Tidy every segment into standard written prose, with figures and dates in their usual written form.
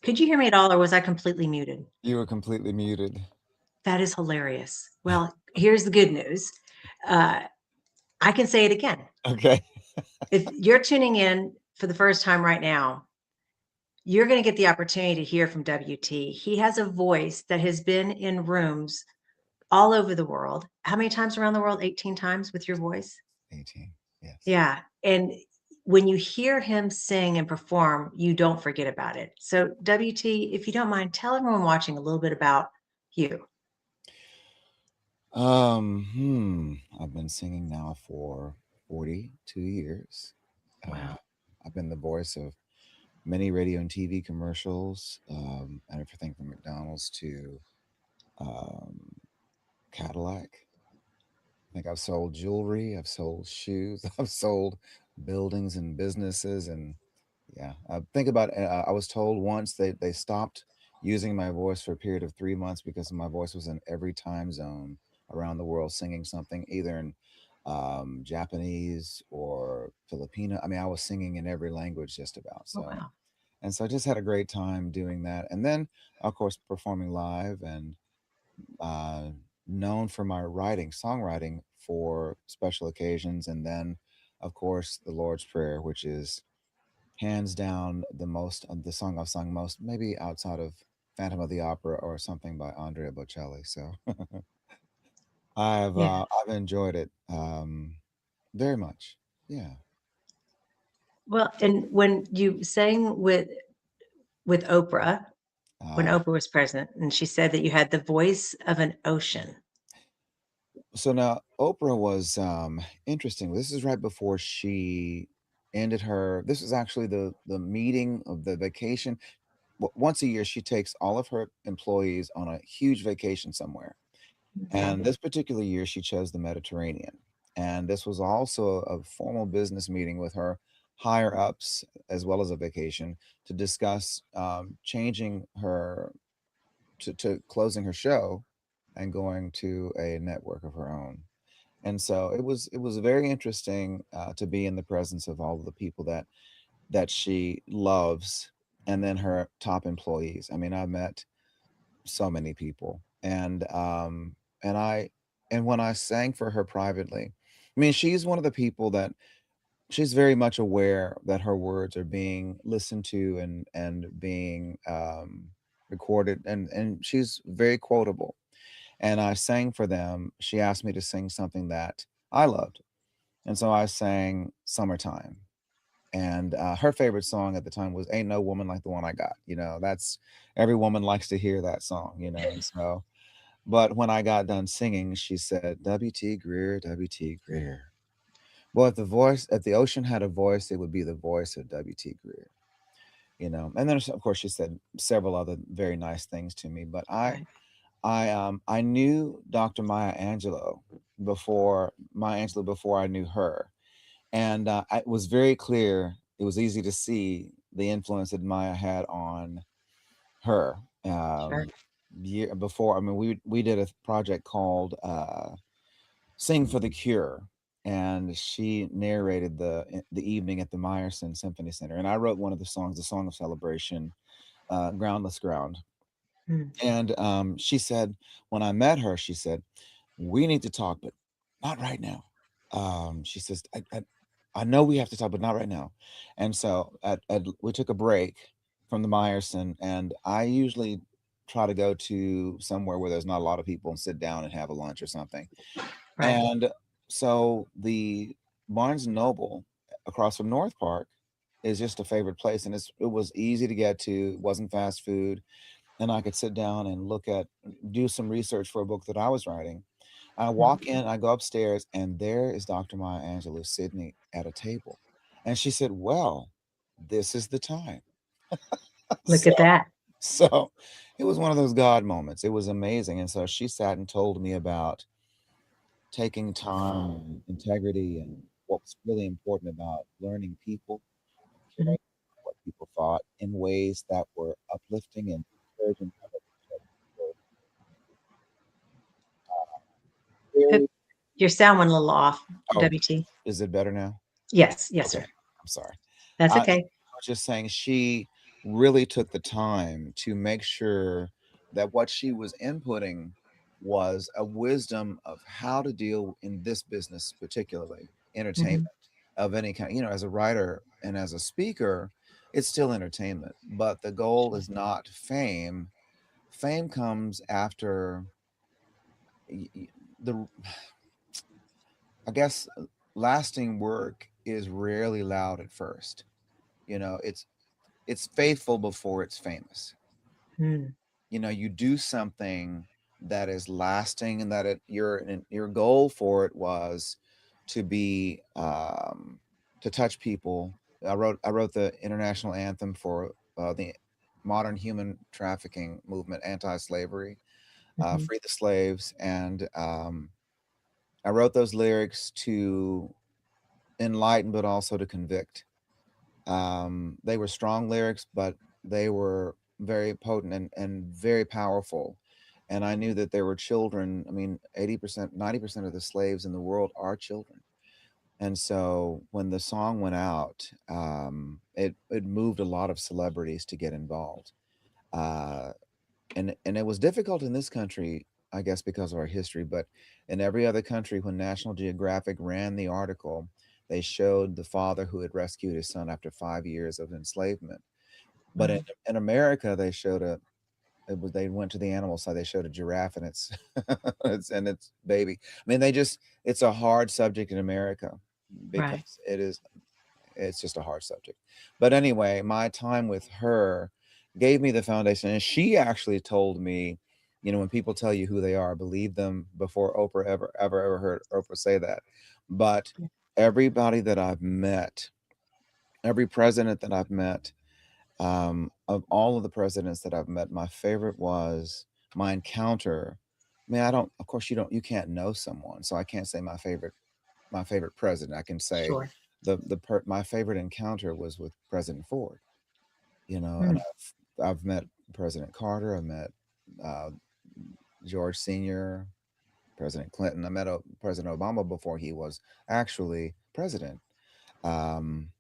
Could you hear me at all, or was I completely muted? You were completely muted. That is hilarious. Well, here's the good news. Uh, I can say it again. Okay. If you're tuning in for the first time right now, you're going to get the opportunity to hear from WT. He has a voice that has been in rooms all over the world. How many times around the world? 18 times with your voice? 18. Yes. Yeah. And when you hear him sing and perform, you don't forget about it. So, WT, if you don't mind, tell everyone watching a little bit about you. I've been singing now for 42 years. Uh, Wow. I've been the voice of many radio and TV commercials, and everything from McDonald's to um, Cadillac. I think I've sold jewelry, I've sold shoes, I've sold buildings and businesses, and yeah, think about. I was told once they stopped using my voice for a period of 3 months because my voice was in every time zone around the world, singing something either in Japanese or Filipino. I mean, I was singing in every language just about. Oh, So, wow. and so I just had a great time doing that, and then of course performing live and uh, known for my writing, songwriting for special occasions, and then of course the Lord's Prayer, which is hands down the most the song I've sung most, maybe outside of Phantom of the Opera or something by Andrea Bocelli. So Yeah. I've enjoyed it very much. Yeah. Well, and when you sang with Oprah, when Uh, Oprah was president, and she said that you had the voice of an ocean. so now Oprah was interesting. This is right before she ended her. This is actually the meeting of the vacation. Once a year, she takes all of her employees on a huge vacation somewhere. Okay. And this particular year, she chose the Mediterranean. And this was also a formal business meeting with her higher ups, as well as a vacation, to discuss changing her to closing her show and going to a network of her own. And so it was very interesting to be in the presence of all of the people that she loves, and then her top employees. I mean, I met so many people, and I and when I sang for her privately, I mean, she's one of the people that she's very much aware that her words are being listened to and being recorded, and she's very quotable. And I sang for them. She asked me to sing something that I loved, and so I sang "Summertime." And her favorite song at the time was "Ain't No Woman Like the One I Got." That's every woman likes to hear that song. And so, but when I got done singing, she said, "W.T. Greer, W.T. Greer." Well, if the ocean had a voice, it would be the voice of W.T. Greer. And then of course she said several other very nice things to me. But Right. I knew Dr. Maya Angelou before I knew her, and it was very clear. It was easy to see the influence that Maya had on her. Sure. Year before, I mean, we did a project called "Sing for the Cure," and she narrated the evening at the Meyerson Symphony Center, and I wrote one of the songs, the Song of Celebration, "Groundless Ground." Mm. And she said, when I met her, she said, "We need to talk, but not right now." She says, I know we have to talk, but not right now. And so we took a break from the Meyerson, and I usually try to go to somewhere where there's not a lot of people and sit down and have a lunch or something. Right. And so the Barnes and Noble across from North Park is just a favorite place, and it was easy to get to. It wasn't fast food, and I could sit down and do some research for a book that I was writing. I Mm. walk in, I go upstairs, and there is Dr. Maya Angelou sitting at a table. And she said, "Well, this is the time." Look so, at that. so it was one of those God moments. It was amazing. And so she sat and told me about taking time and integrity and what was really important about learning people, Mhm. caring about what people thought in ways that were uplifting and encouraging. Uh, Very, Your sound went a little off, oh, WT. is it better now? Yes. Yes, Okay, sir. I'm sorry. That's I okay. was just saying she really took the time to make sure that what she was inputting was a wisdom of how to deal in this business, particularly entertainment Mhm. of any kind. You know, as a writer and as a speaker, it's still entertainment, but the goal Sure. is not fame. Fame comes after the, I guess, lasting work is rarely loud at first. You know, it's faithful before it's famous. Mm. You know, you do something that is lasting, and that your goal for it was to be to touch people. I wrote the international anthem for the modern human trafficking movement, anti-slavery, Mhm. free the slaves. And I wrote those lyrics to enlighten but also to convict. They were strong lyrics, but they were very potent and very powerful. And I knew that there were children. I mean, 80%, 90% of the slaves in the world are children. And so when the song went out, it moved a lot of celebrities to get involved. Uh, and it was difficult in this country, I guess, because of our history. But in every other country, when National Geographic ran the article, they showed the father who had rescued his son after 5 years of enslavement. But Mm. in America, they showed they went to the animal side. They showed a giraffe and its baby. I mean, it's a hard subject in America Right. because it's just a hard subject. But anyway, my time with her gave me the foundation. And she actually told me, you know, when people tell you who they are, believe them before Oprah ever heard Oprah say that. But Yeah. everybody that I've met, every president that I've met, of all of the presidents that I've met, my favorite was my encounter. I mean, I don't, of course, you can't know someone. So I can't say my favorite president. I can say Sure. my favorite encounter was with President Ford. You know, and Mm. I've met President Carter. I met uh, George Senior, President Clinton. I met President Obama before he was actually president. Um,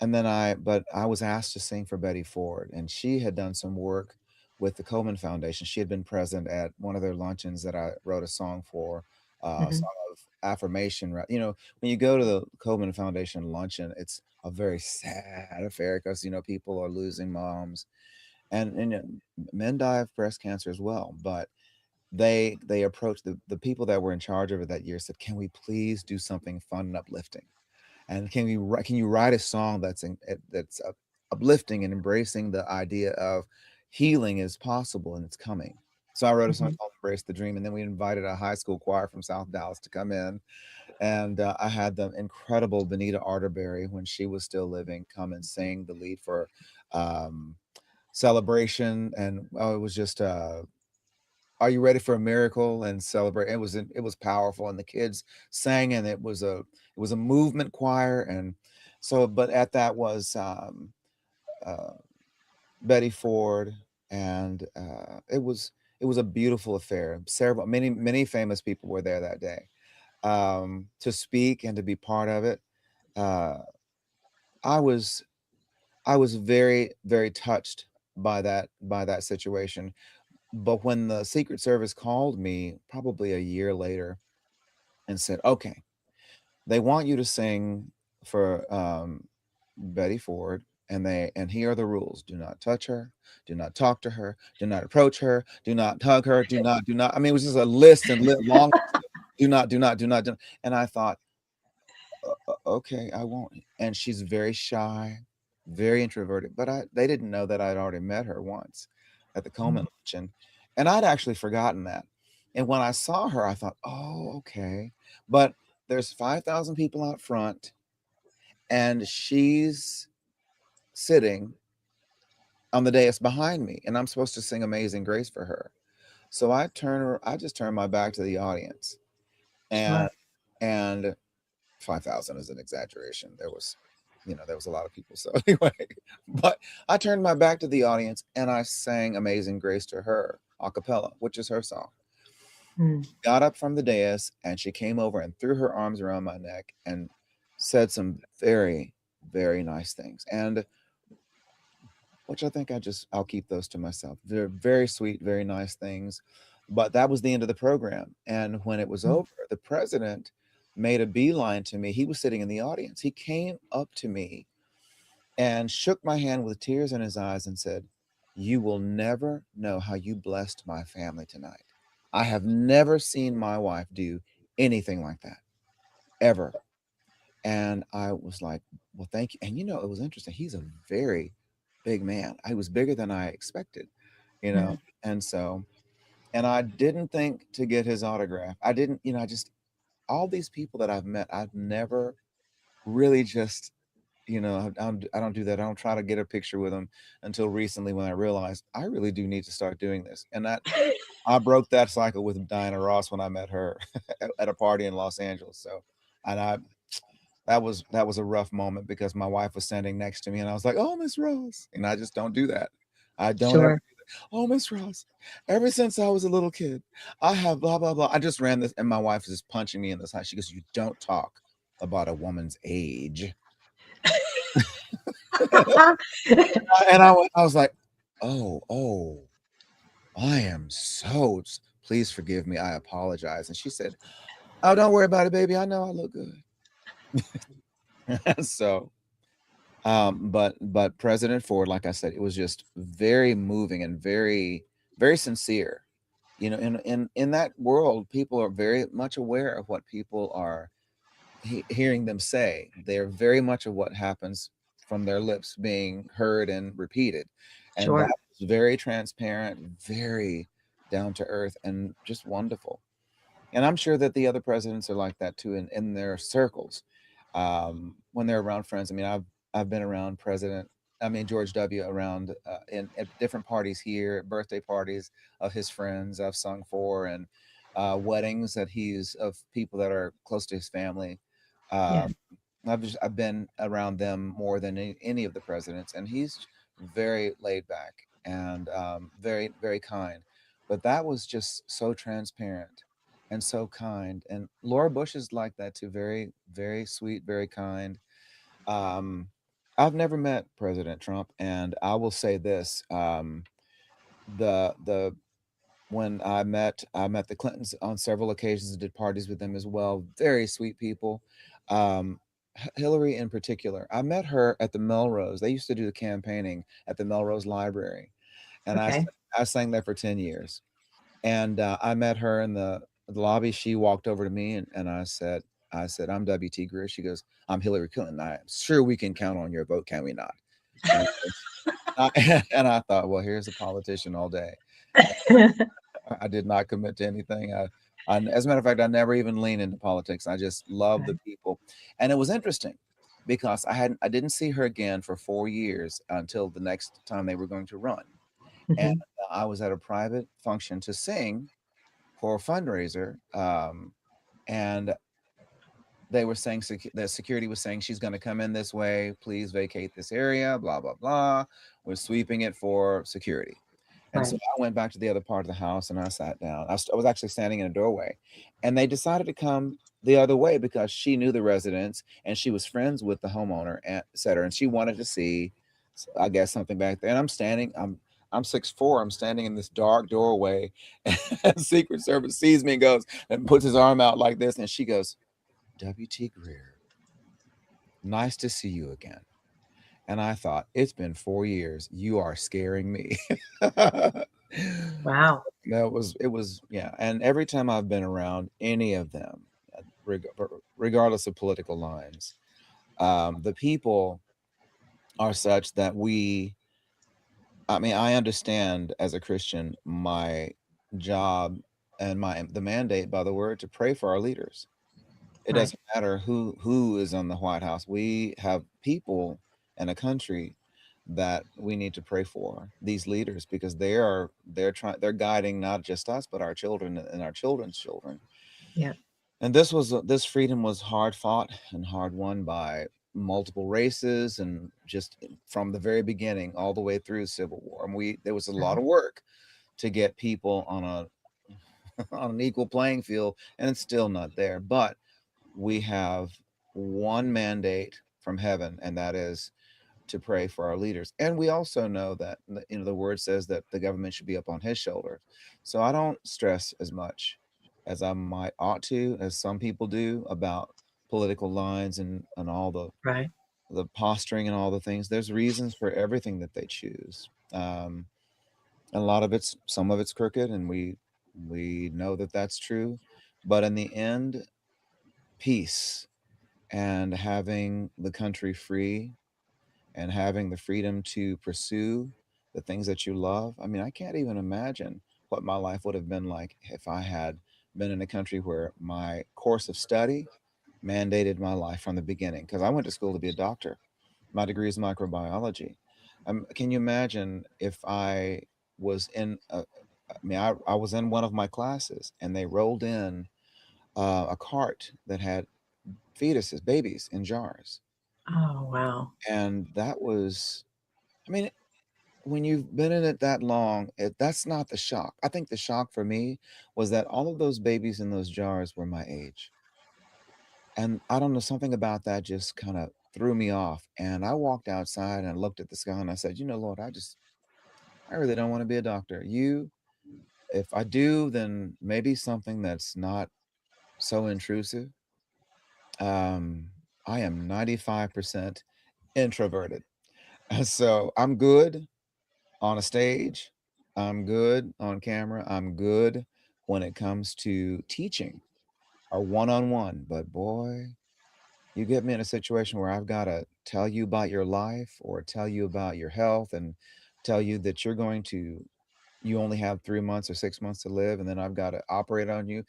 but I was asked to sing for Betty Ford, and she had done some work with the Coleman Foundation. She had been present at one of their luncheons that I wrote a song for, a Mhm. song of affirmation. You know, when you go to the Coleman Foundation luncheon, it's a very sad affair because people are losing moms, and men die of breast cancer as well. But they approached the people that were in charge of it that year, said, "Can we please do something fun and uplifting?" And can you write a song that's uplifting and embracing the idea of healing is possible and it's coming. So I wrote a song Mhm. called Embrace the Dream, and then we invited a high school choir from South Dallas to come in. And I had the incredible Benita Arterberry, when she was still living, come and sing the lead for um, Celebration. And it was just are you ready for a miracle and celebrate? It was powerful, and the kids sang, and it was a movement choir. And so, but at that was uh, Betty Ford, and it was a beautiful affair. Several many famous people were there that day to speak and to be part of it. Uh, I was I was very very touched by that situation. But when the Secret Service called me probably a year later and said, "Okay, they want you to sing for Betty Ford, and here are the rules: do not touch her, do not talk to her, do not approach her, do not hug her, do not." I mean, it was just a list and long. Do not, do not, do not, do not. And I thought, okay, I won't. And she's very shy, very introverted. But they didn't know that I'd already met her once at the Coleman Mm. luncheon, and I'd actually forgotten that. And when I saw her, I thought, oh, okay. But there's 5,000 people out front, and she's sitting on the dais behind me, and I'm supposed to sing Amazing Grace for her. So I just turned my back to the audience, and Sure. and 5,000 is an exaggeration. There was a lot of people. So anyway, but I turned my back to the audience and I sang Amazing Grace to her a cappella, which is her song. Mm. Got up from the dais and she came over and threw her arms around my neck and said some very, very nice things. And which I'll keep those to myself. They're very sweet, very nice things. But that was the end of the program. And when it was Mm. over, the president made a beeline to me. He was sitting in the audience. He came up to me and shook my hand with tears in his eyes and said, "You will never know how you blessed my family tonight. I have never seen my wife do anything like that, ever." And I was like, "Well, thank you." And it was interesting. He's a very big man. I was bigger than I expected, you know. Mm. And so, and I didn't think to get his autograph. I didn't, I just all these people that I've met, I've never really just, I don't do that. I don't try to get a picture with them until recently when I realized I really do need to start doing this. And that I broke that cycle with Diana Ross when I met her at a party in Los Angeles. So, and I that was a rough moment because my wife was standing next to me and I was like, "Oh, Miss Ross," and I just don't do that. I don't ever. Sure. "Oh, Miss Ross, ever since I was a little kid, I have blah blah blah." I just ran this, and my wife is just punching me in the side. She goes, "You don't talk about a woman's age." I was like, "Oh, oh, I am so. Please forgive me. I apologize." And she said, "Oh, don't worry about it, baby. I know I look good." So, but President Ford, like I said, it was just very moving and very, very sincere. In that world, people are very much aware of what people are hearing them say. They're very much of what happens from their lips being heard and repeated, and that Sure. was very transparent, very down to earth, and just wonderful. And I'm sure that the other presidents are like that too in their circles, when they're around friends. I mean, I've been around George W. around in at different parties here, birthday parties of his friends I've sung for, and weddings that he's of people that are close to his family. Yeah. Um, I've been around them more than any of the presidents, and he's very laid back and very very kind. But that was just so transparent and so kind. And Laura Bush is like that too. Very very sweet, very kind. Um, I've never met President Trump, and I will say this: the when I met the Clintons on several occasions and did parties with them as well. Very sweet people. Um, Hillary in particular, I met her at the Melrose. They used to do the campaigning at the Melrose Library, and Okay. I sang there for 10 years. And I met her in the lobby. She walked over to me and I said, "I'm W.T. Greer." She goes, "I'm Hillary Clinton. I'm sure we can count on your vote, can we not?" And and I thought, well, here's a politician all day. I did not commit to anything. As a matter of fact, I never even lean into politics. I just love the Right. people, and it was interesting because I didn't see her again for 4 years until the next time they were going to run, and Mhm. I was at a private function to sing for a fundraiser, and they were saying the security was saying she's going to come in this way. Please vacate this area. Blah blah blah. We're sweeping it for security. And so Right. I went back to the other part of the house and I sat down. I was actually standing in a doorway, and they decided to come the other way because she knew the residents and she was friends with the homeowner and et cetera. And she wanted to see, I guess, something back there. And I'm 6'4". I'm standing in this dark doorway, and Secret Service sees me and goes and puts his arm out like this, and she goes, "W.T. Greer, nice to see you again." And I thought, it's been 4 years. You are scaring me. Wow. Yeah. And every time I've been around any of them, regardless of political lines, the people are such that I mean, I understand as a Christian my job and the mandate by the word to pray for our leaders. It Right. doesn't matter who is on the White House. We have people in a country that we need to pray for, these leaders, because they're guiding not just us but our children and our children's children. Yeah. And this freedom was hard fought and hard won by multiple races, and just from the very beginning all the way through Civil War. And we there was a lot Right. of work to get people on a on an equal playing field, and it's still not there. But we have one mandate from heaven, and that is to pray for our leaders. And we also know that the word says that the government should be up on his shoulders. So I don't stress as much as I might ought to, as some people do, about political lines and all Right. the posturing and all the things. There's reasons for everything that they choose. And a lot of some of it's crooked, and we know that that's true. But in the end, peace and having the country free and having the freedom to pursue the things that you love. I mean, I can't even imagine what my life would have been like if I had been in a country where my course of study mandated my life from the beginning. Because I went to school to be a doctor. My degree is microbiology. Can you imagine if I was in I was in one of my classes and they rolled in a cart that had fetuses, babies in jars. Oh, wow. And that was, I mean, when you've been in it that long, that's not the shock. I think the shock for me was that all of those babies in those jars were my age. And I don't know, something about that just kind of threw me off. And I walked outside and I looked at the sky and I said, Lord, I really don't want to be a doctor. If I do, then maybe something that's not so intrusive. Um, I am 95% introverted. So I'm good on a stage. I'm good on camera. I'm good when it comes to teaching or one on one. But boy, you get me in a situation where I've got to tell you about your life or tell you about your health and tell you that you only have 3 months or 6 months to live, and then I've got to operate on you.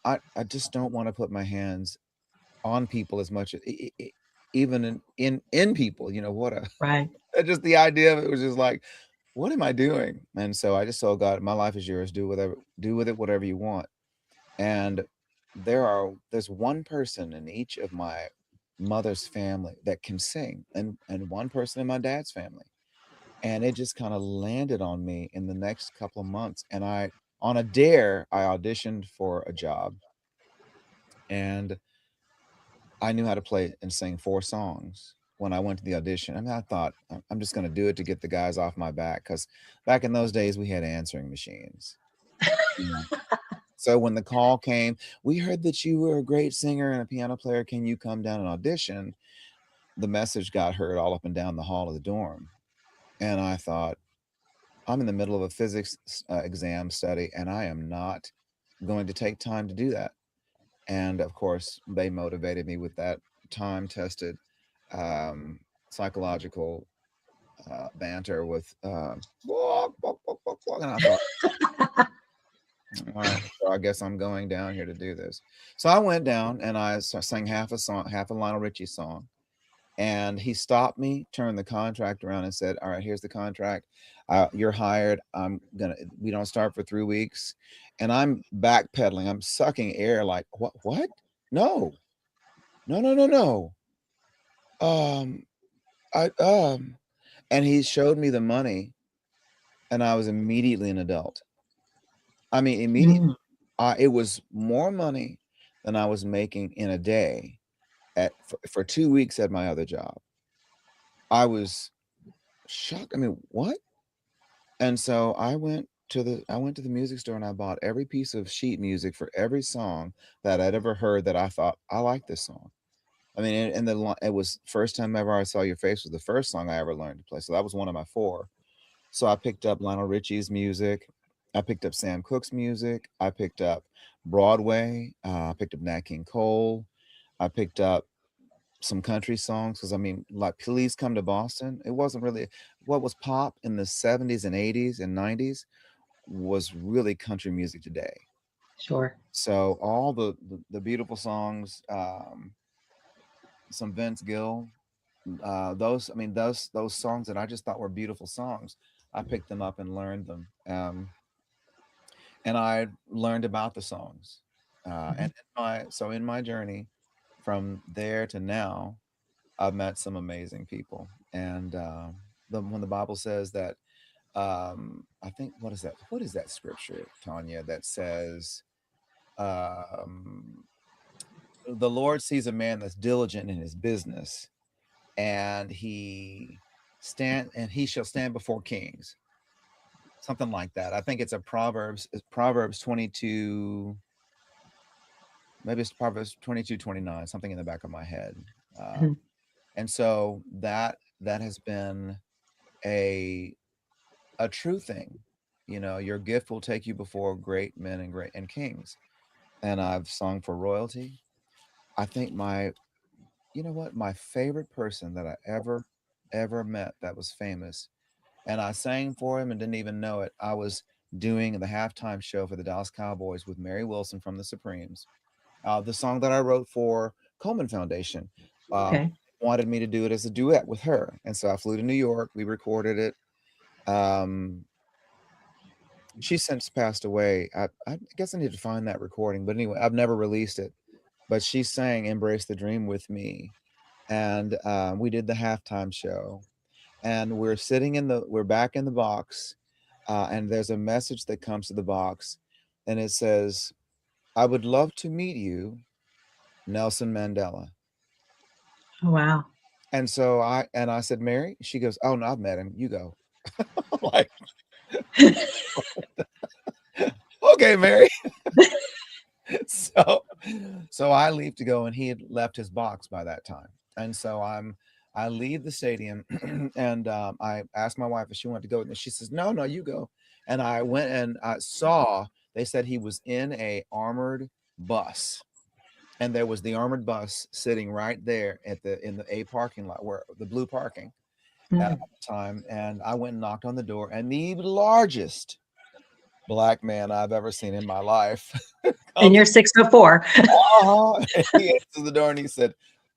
I just don't want to put my hands on people as much, even in people. What a Right. just the idea of it was just like, what am I doing? And so I just told God, my life is yours. Do with it whatever you want. And there's one person in each of my mother's family that can sing, and one person in my dad's family. And it just kind of landed on me in the next couple of months. And on a dare, I auditioned for a job, and I knew how to play and sing 4 songs when I went to the audition. I mean, I thought, I'm just going to do it to get the guys off my back, because back in those days we had answering machines. Mm. So when the call came, we heard that you were a great singer and a piano player. Can you come down and audition? The message got heard all up and down the hall of the dorm. And I thought, I'm in the middle of a physics exam study, and I am not going to take time to do that. And of course, they motivated me with that time tested um, psychological banter with, "Walk, walk, walk, walk, walk," and I thought, all right, so I guess I'm going down here to do this. So I went down and I sang half a song, half a Lionel Richie song. And he stopped me, turned the contract around and said, all right, here's the contract. You're hired. We don't start for 3 weeks. And I'm backpedaling. I'm sucking air like, what? No, no, no, no, no. Um, and he showed me the money, and I was immediately an adult. I mean, immediately. Mm. It was more money than I was making in a day for 2 weeks at my other job. I was shocked. I mean, what? And so I went to the music store and I bought every piece of sheet music for every song that I'd ever heard that I thought, I like this song. I mean, it was First Time Ever I Saw Your Face was the first song I ever learned to play. So that was one of my 4. So I picked up Lionel Richie's music. I picked up Sam Cooke's music. I picked up Broadway. I picked up Nat King Cole. I picked up some country songs, because I mean, like Please Come to Boston. It wasn't really what was pop in the 70s and 80s and 90s was really country music today. Sure. So all the beautiful songs, some Vince Gill, those I mean those songs that I just thought were beautiful songs, I picked them up and learned them. And I learned about the songs. Mhm. And in my journey from there to now, I've met some amazing people. And when the Bible says that, I think, what is that? What is that scripture, Tanya, that says, um, the Lord sees a man that's diligent in his business, and he stand and he shall stand before kings, something like that. I think it's Proverbs 22, maybe it's Proverbs 22:29, something in the back of my head. Mhm. And so that has been a a true thing. You know, your gift will take you before great men and great and kings. And I've sung for royalty. I think my you know what, my favorite person that I ever met that was famous, and I sang for him and didn't even know it. I was doing the halftime show for the Dallas Cowboys with Mary Wilson from the Supremes. The song that I wrote for Coleman Foundation, um, Okay. wanted me to do it as a duet with her, and so I flew to New York. We recorded it. Um, she's since passed away. I guess I need to find that recording, but anyway, I've never released it. But she sang "Embrace the Dream" with me, and we did the halftime show. And we're back in the box, and there's a message that comes to the box, and it says, "I would love to meet you, Nelson Mandela." Oh, wow. And so I said, "Mary?" She goes, "Oh no, I've met him. You go." Like, okay, Mary. so so I leave to go, and he had left his box by that time. And so I leave the stadium, and I asked my wife if she wanted to go, and she says, "No, no, you go." And I went and I saw, they said he was in a armored bus, and there was the armored bus sitting right there at the in the A parking lot, where the blue parking at Mm. the time. And I went and knocked on the door, and the largest black man I've ever seen in my life And comes. you're 6'4". And he answered the door and he said,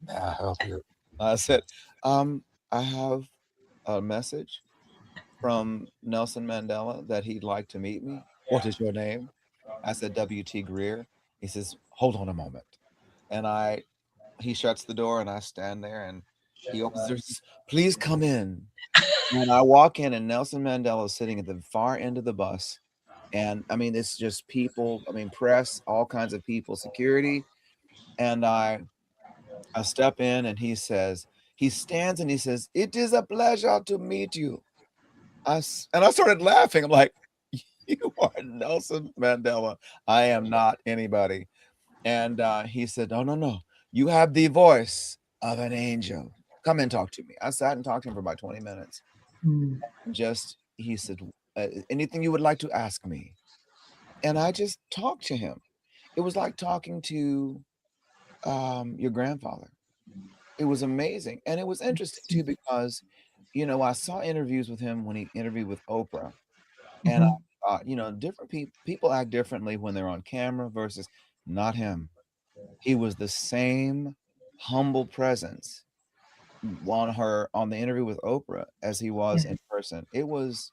"May I help you?" I said, I have a message from Nelson Mandela that he'd like to meet me. What is your name? I said, W.T. Greer. He says, "Hold on a moment." And he shuts the door, and I stand there, and he opens the door and says, "Please come in." And I walk in, and Nelson Mandela is sitting at the far end of the bus. And I mean, it's just people, I mean, press, all kinds of people, security. And I step in, and he stands and he says, "It is a pleasure to meet you." And I started laughing. I'm like, "You are Nelson Mandela. I am not anybody." And he said, "No, no, no. You have the voice of an angel. Come and talk to me." I sat and talked to him for about 20 minutes. Mm. Just, he said, "Anything you would like to ask me?" And I just talked to him. It was like talking to your grandfather. It was amazing, and it was interesting too because, you know, I saw interviews with him when he interviewed with Oprah, and I Mhm. thought, you know, different people act differently when they're on camera versus not him. He was the same humble presence on the interview with Oprah as he was in Yes. person. It was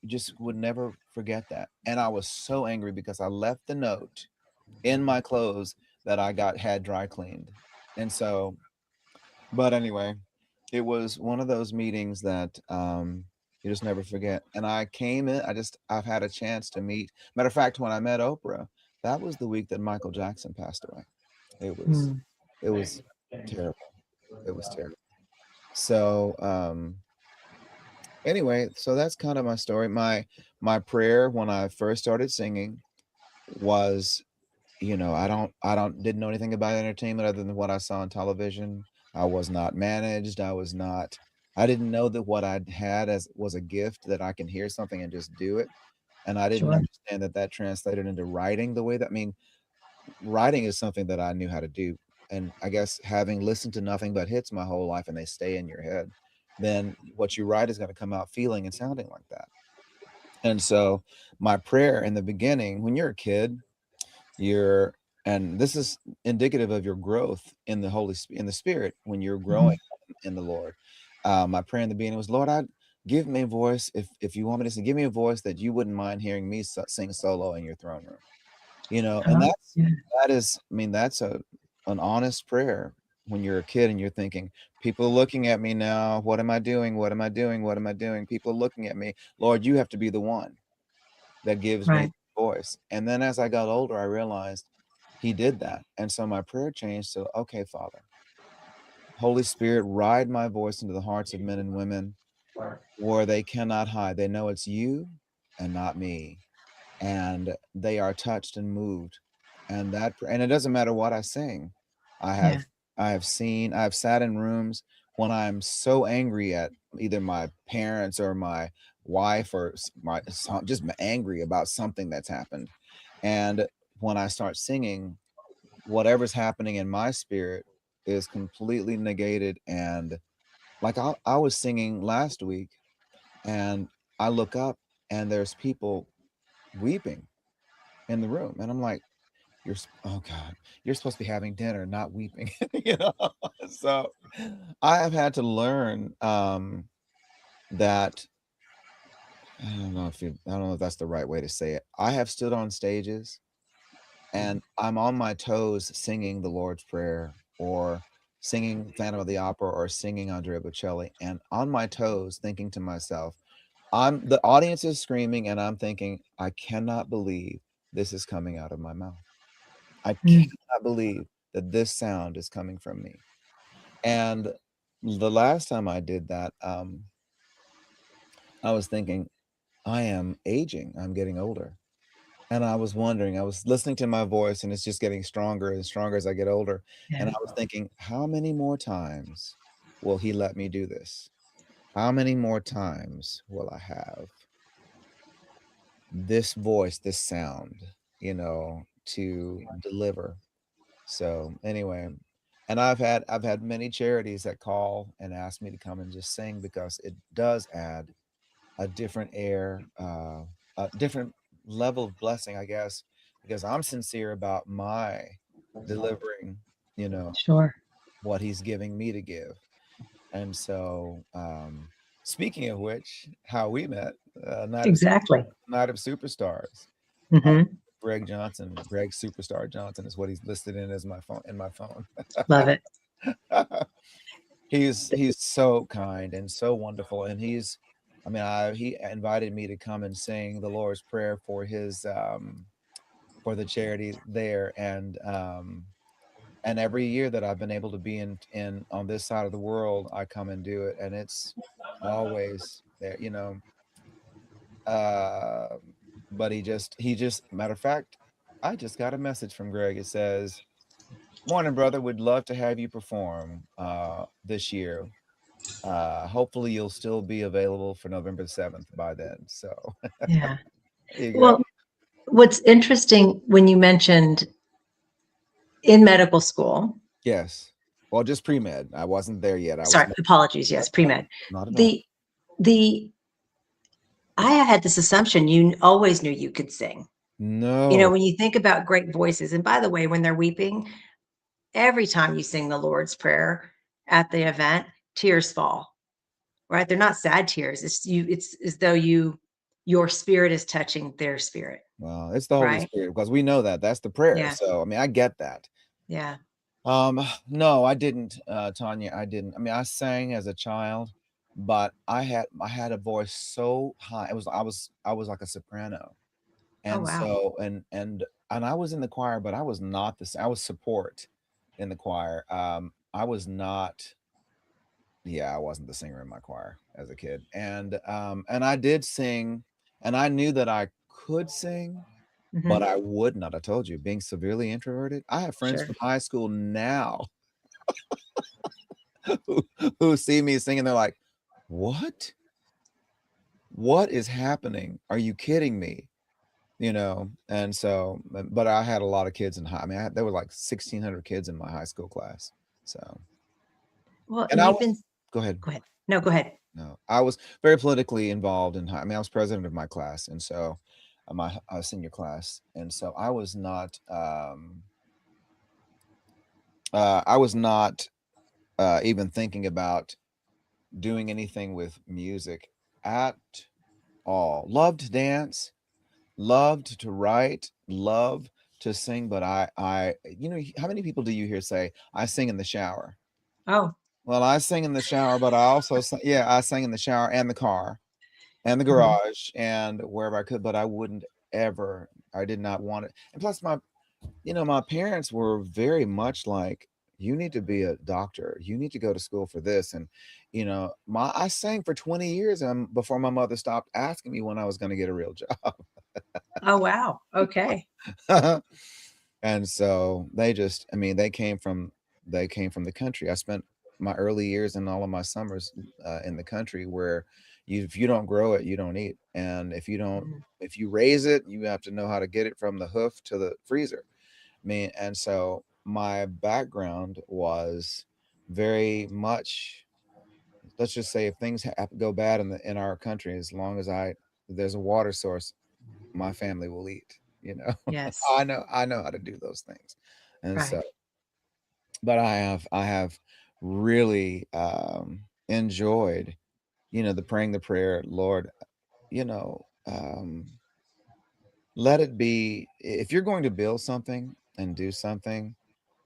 just would never forget that, and I was so angry because I left the note in my clothes that I got had dry cleaned, and so. But anyway, it was one of those meetings that you just never forget. And I came in, I've had a chance to meet. Matter of fact, when I met Oprah, that was the week that Michael Jackson passed away. It was Mm. it was terrible. It was terrible. So anyway, so that's kind of my story. My prayer when I first started singing was, you know, I don't didn't know anything about entertainment other than what I saw on television. I was not managed. I didn't know that what I had as was a gift that I can hear something and just do it. And I didn't Sure. understand that that translated into writing the way that, I mean, writing is something that I knew how to do. And I guess having listened to nothing but hits my whole life and they stay in your head, then what you write is going to come out feeling and sounding like that. And so my prayer in the beginning, when you're a kid, you're and this is indicative of your growth in the in the spirit when you're growing Mhm. in the Lord. My prayer in the beginning was, "Lord, I give me a voice. If you want me to sing, give me a voice that you wouldn't mind hearing me sing solo in your throne room." You know, and Oh, yeah. that is, I mean, that's an honest prayer when you're a kid and you're thinking, "People are looking at me now. What am I doing? What am I doing? What am I doing? People are looking at me. Lord, you have to be the one that gives me Right. voice." And then as I got older, I realized he did that. And so my prayer changed to, "Okay, Father, Holy Spirit, ride my voice into the hearts of men and women where they cannot hide. They know it's you and not me. And they are touched and moved. And it doesn't matter what I sing. I Yeah. have I've sat in rooms when I'm so angry at either my parents or my wife or just angry about something that's happened. And when I start singing, whatever's happening in my spirit is completely negated. And like I was singing last week, and I look up and there's people weeping in the room, and I'm like, oh God, you're supposed to be having dinner, not weeping. you know so I have had to learn that I don't know if that's the right way to say it. I have stood on stages and I'm on my toes singing the Lord's Prayer or singing Phantom of the Opera or singing Andrea Bocelli, and on my toes thinking to myself, the audience is screaming and I'm thinking, I cannot believe this is coming out of my mouth. I Mm. cannot believe that this sound is coming from me. And the last time I did that, I was thinking, I am aging. I'm getting older. And I was wondering, I was listening to my voice and it's just getting stronger and stronger as I get older. And Yeah. I was thinking, how many more times will he let me do this? How many more times will I have this voice, this sound, to deliver? So anyway, and I've had many charities that call and ask me to come and just sing because it does add a different air, a different level of blessing, I guess, because I'm sincere about my delivering, you know, Sure. what he's giving me to give. And so, speaking of which, how we met, Exactly. Night of Superstars. Uh, Hmm. Greg Superstar Johnson is what he's listed as my phone in my phone. Love it. He's so kind and so wonderful, and he invited me to come and sing the Lord's Prayer for the charity there, and every year that I've been able to be in on this side of the world, I come and do it, and it's always there, uh, but he just matter of fact, I just got a message from Greg. It says, "Morning, brother. Would love to have you perform this year. Hopefully, you'll still be available for November 7th by then." So Yeah. there you go. Well, what's interesting when you mentioned in medical school, Yes. Well, just pre med. I wasn't there yet. I was sorry, not, apologies, yes, no, pre-med. not at all. The the I had this assumption you always knew you could sing. No. When you think about great voices, and by the way, when they're weeping, every time you sing the Lord's Prayer at the event, tears fall, right? They're not sad tears. It's as though your spirit is touching their spirit, Well, it's the Holy right? Spirit because we know that that's the prayer. Yeah. So I mean, I get that. Yeah. No, I didn't, Tanya. I didn't. I mean, I sang as a child, but I had a voice so high. I was like a soprano, Oh, and wow. so and I was in the choir, but I was not I was support in the choir. I was not. Yeah, I wasn't the singer in my choir as a kid, and I did sing, and I knew that I could sing, but Hmm. I would not. I told you, being severely introverted. I have friends Sure. from high school now who, who see me singing. They're like, "What? What is happening? Are you kidding me?" And so, but I had a lot of kids in high. I mean, there were like 1,600 kids in my high school class. So, Well, and and I you've was. been, Go ahead. go ahead. No, go ahead. No, I was very politically involved in high. I mean, I was president of my class, and so my senior class, and so I was not. I was not even thinking about doing anything with music at all. Loved to dance, loved to write, loved to sing, but how many people do you hear say, "I sing in the shower"? Oh, Well, I sing in the shower, but I also yeah, I sang in the shower and the car and the mhm. garage and wherever I could, but I wouldn't ever. I did not want it. And plus, my parents were very much like you need to be a doctor. You need to go to school for this. And, I sang for 20 years before my mother stopped asking me when I was going to get a real job. Oh, wow. Okay. And so I mean, they came from the country. I spent my early years and all of my summers in the country where if you don't grow it, you don't eat. And Mhm. if you raise it, you have to know how to get it from the hoof to the freezer. And so my background was very much, let's just say if things go bad in our country, as long as there's a water source, my family will eat, you know. Yes. I know how to do those things. And Right. so, but I have really enjoyed, the praying the prayer, Lord, you know, um let it be, if you're going to build something and do something,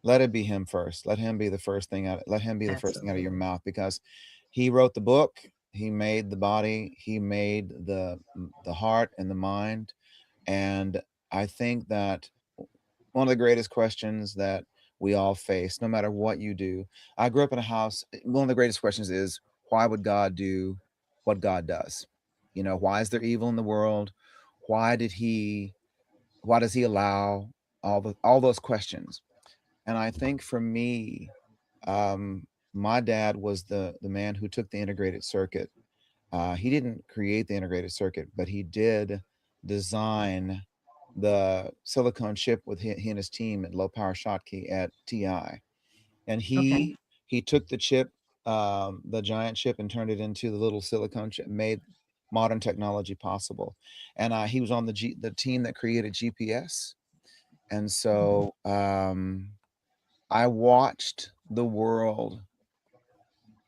let it be him first. Let him be the first thing out of your Absolutely. mouth, because he wrote the book, he made the body, he made the heart and the mind. And I think that one of the greatest questions that we all face, no matter what you do. I grew up in a house. One of the greatest questions is, why would God do what God does? Why is there evil in the world? Why did he why does he allow all those questions? And I think for me, my dad was the man who took the integrated circuit. He didn't create the integrated circuit, but he did design the silicone chip with he and his team at Low Power Schottky at TI. And Okay. he took the chip, the giant chip, and turned it into the little silicone chip, made modern technology possible. And he was on the team that created GPS. And Mhm. so I watched the world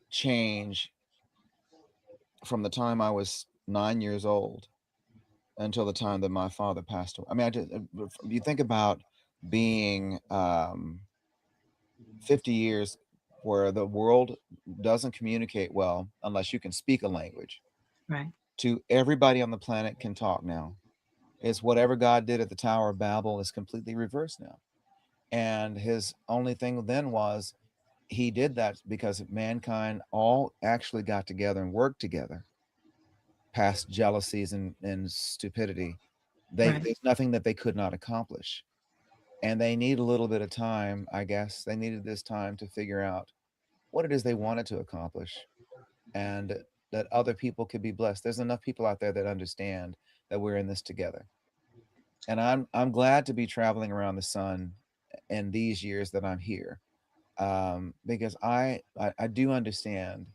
change from the time I was 9 years old until the time that my father passed away. I mean, you think about being 50 years where the world doesn't communicate well unless you can speak a language, Right. to everybody on the planet can talk now. It's whatever God did at the Tower of Babel is completely reversed now. And his only thing then was, he did that because mankind all actually got together and worked together past jealousies and stupidity. Right. There's nothing that they could not accomplish. And they need a little bit of time, I guess. They needed this time to figure out what it is they wanted to accomplish, and that other people could be blessed. There's enough people out there that understand that we're in this together. And I'm glad to be traveling around the sun in these years that I'm here, because I do understand,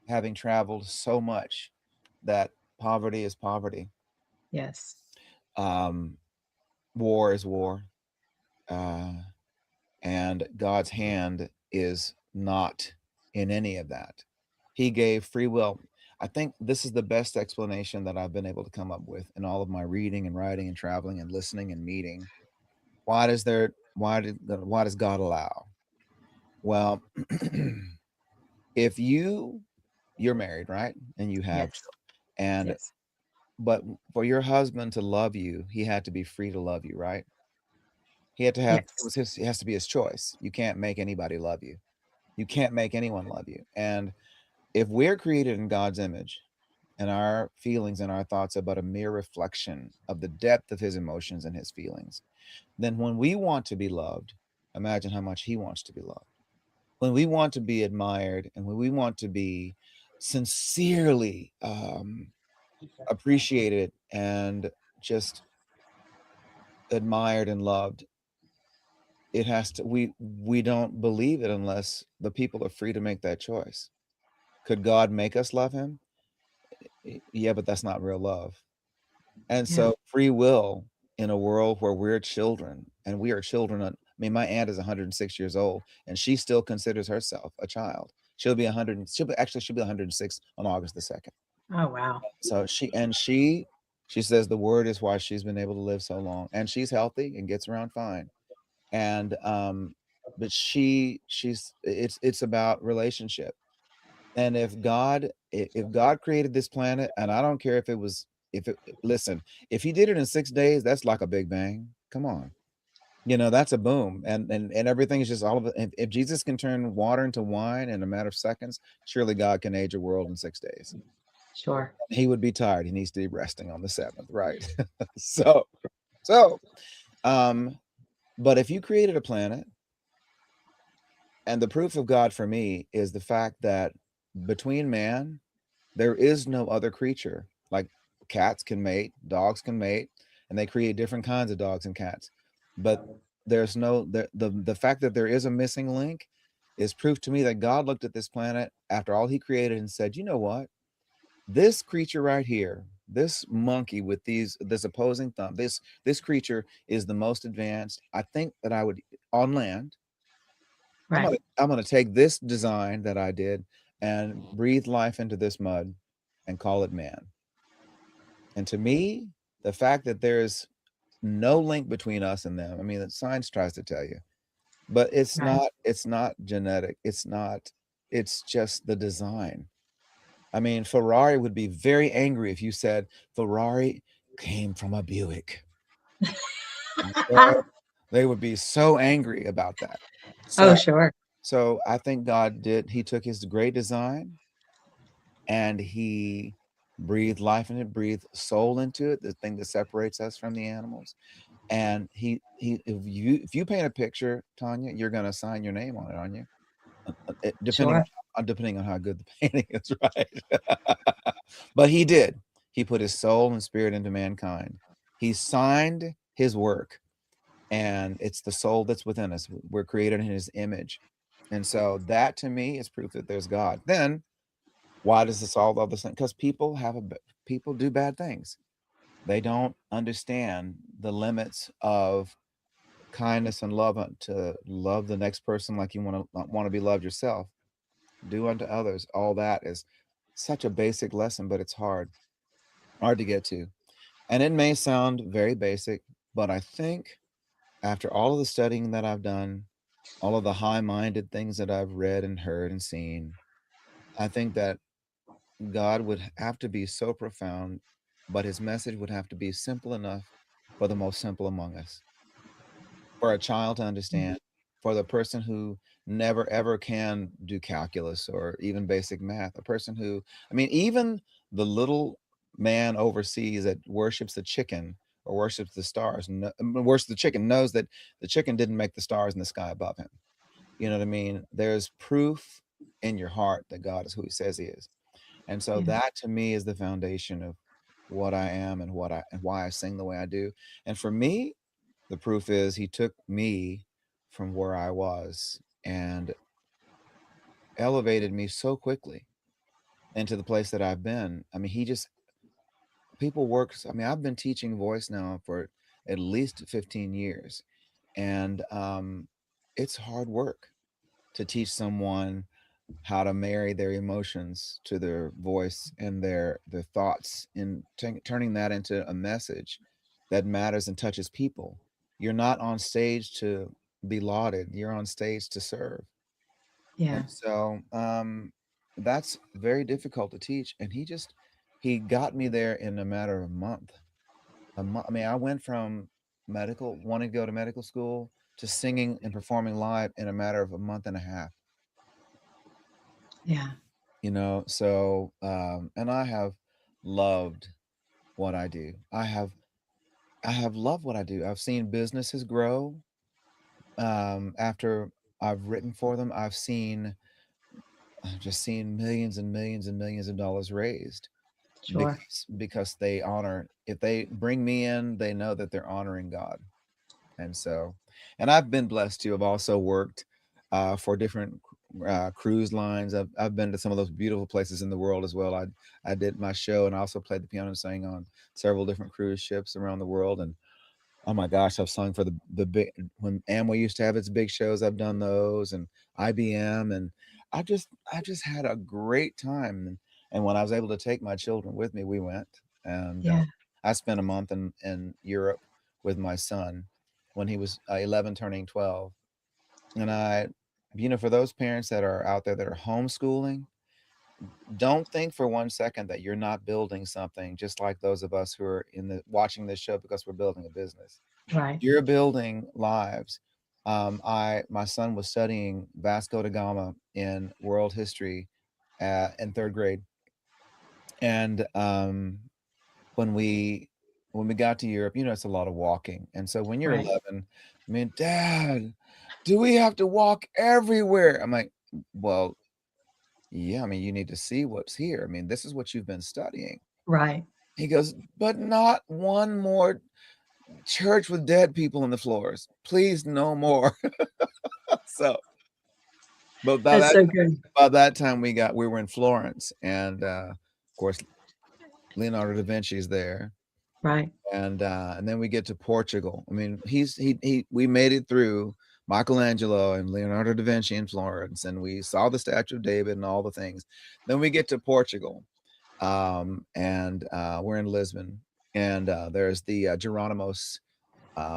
having traveled so much, that poverty is poverty, Yes. um, war is war, uh, and God's hand is not in any of that. He gave free will. I think this is the best explanation that I've been able to come up with in all of my reading and writing and traveling and listening and meeting. Why does God allow? Well, if you're married, right? And you have Yes. children, and Yes. but for your husband to love you, he had to be free to love you, right? He had to have Yes. it has to be his choice. You can't make anybody love you. You can't make anyone love you. And if we're created in God's image, and our feelings and our thoughts are but a mere reflection of the depth of his emotions and his feelings, then when we want to be loved, imagine how much he wants to be loved. When we want to be admired, and when we want to be sincerely appreciated and just admired and loved, it has to we don't believe it unless the people are free to make that choice. Could God make us love him? Yeah, but that's not real love. And Yeah. so free will, in a world where we're children, and we are children. I mean, my aunt is 106 years old, and she still considers herself a child. She'll be 100. She'll be 106 on August the 2nd. Oh, wow. So she says the word is why she's been able to live so long, and she's healthy and gets around fine. And but it's about relationship. And if God created this planet, and I don't care if it listen, if he did it in 6 days, that's like a big bang. Come on. That's a boom, and everything is just all of it. If Jesus can turn water into wine in a matter of seconds, surely God can age a world in 6 days. Sure. He would be tired. He needs to be resting on the seventh, right? so, so, um, but if you created a planet, and the proof of God for me is the fact that between man, there is no other creature. Like cats can mate, dogs can mate, and they create different kinds of dogs and cats. But there's no the fact that there is a missing link is proof to me that God looked at this planet after all he created and said, you know what? This creature right here, this monkey with this opposing thumb, this creature is the most advanced. I think that I would on land. Right. I'm gonna take this design that I did and breathe life into this mud and call it man. And to me, the fact that there's no link between us and them, I mean, that science tries to tell you, but Right. it's not genetic. It's just the design. I mean, Ferrari would be very angry if you said Ferrari came from a Buick. Okay? They would be so angry about that. Oh, So sure. so I think he took his great design and he breathed life in it, breathed soul into it, the thing that separates us from the animals. And he if you paint a picture, Tanya, you're gonna sign your name on it, aren't you? Depending Sure. depending on how good the painting is, right? But he did. He put his soul and spirit into mankind. He signed his work, and it's the soul that's within us. We're created in his image. And so that to me is proof that there's God. Then why does this all of this thing? Because people do bad things. They don't understand the limits of kindness and love to love the next person like you want to be loved yourself. Do unto others. All that is such a basic lesson, but it's hard to get to. And it may sound very basic, but I think after all of the studying that I've done, all of the high-minded things that I've read and heard and seen, I think that God would have to be so profound, but his message would have to be simple enough for the most simple among us, for a child to understand, for the person who never ever can do calculus or even basic math, a person who, I mean, even the little man overseas that worships the chicken or worships the stars, worships the chicken, knows that the chicken didn't make the stars in the sky above him. You know what I mean? There's proof in your heart that God is who he says he is. And so Yeah. that to me is the foundation of what I am and why I sing the way I do. And for me, the proof is he took me from where I was and elevated me so quickly into the place that I've been. I mean, people work. I mean, I've been teaching voice now for at least 15 years. And it's hard work to teach someone how to marry their emotions to their voice and their thoughts and turning that into a message that matters and touches people. You're not on stage to be lauded, you're on stage to serve. And Yeah. so that's very difficult to teach, and he got me there in a matter of a month. I mean, I went from medical wanting to go to medical school to singing and performing live in a matter of a month and a half. Yeah. So and I have loved what I do. I have loved what I do. I've seen businesses grow after I've written for them. I've just seen millions and millions and millions of dollars raised Sure. because they honor, if they bring me in, they know that they're honoring God. And so, and I've been blessed to have also worked for different cruise lines. I've been to some of those beautiful places in the world as well. I did my show and I also played the piano and sang on several different cruise ships around the world. And oh my gosh, I've sung for the big, when Amway used to have its big shows. I've done those, and IBM, and I just had a great time. And when I was able to take my children with me, we went, and Yeah. I spent a month in Europe with my son when he was 11, turning 12. And for those parents that are out there that are homeschooling, don't think for one second that you're not building something, just like those of us who are in the watching this show because we're building a business. Right. You're building lives. My son was studying Vasco da Gama in world history in third grade, and when we when we got to Europe, it's a lot of walking, and so when you're Right. 11, I mean, Dad, do we have to walk everywhere? I'm like, well, yeah. I mean, you need to see what's here. I mean, this is what you've been studying. Right. He goes, but not one more church with dead people in the floors. Please, no more. So, but That's so good. by that time we were in Florence, and of course Leonardo da Vinci is there, Right. and then we get to Portugal. I mean, we made it through Michelangelo and Leonardo da Vinci in Florence, and we saw the Statue of David and all the things. Then we get to Portugal, and we're in Lisbon, and there's the Geronimos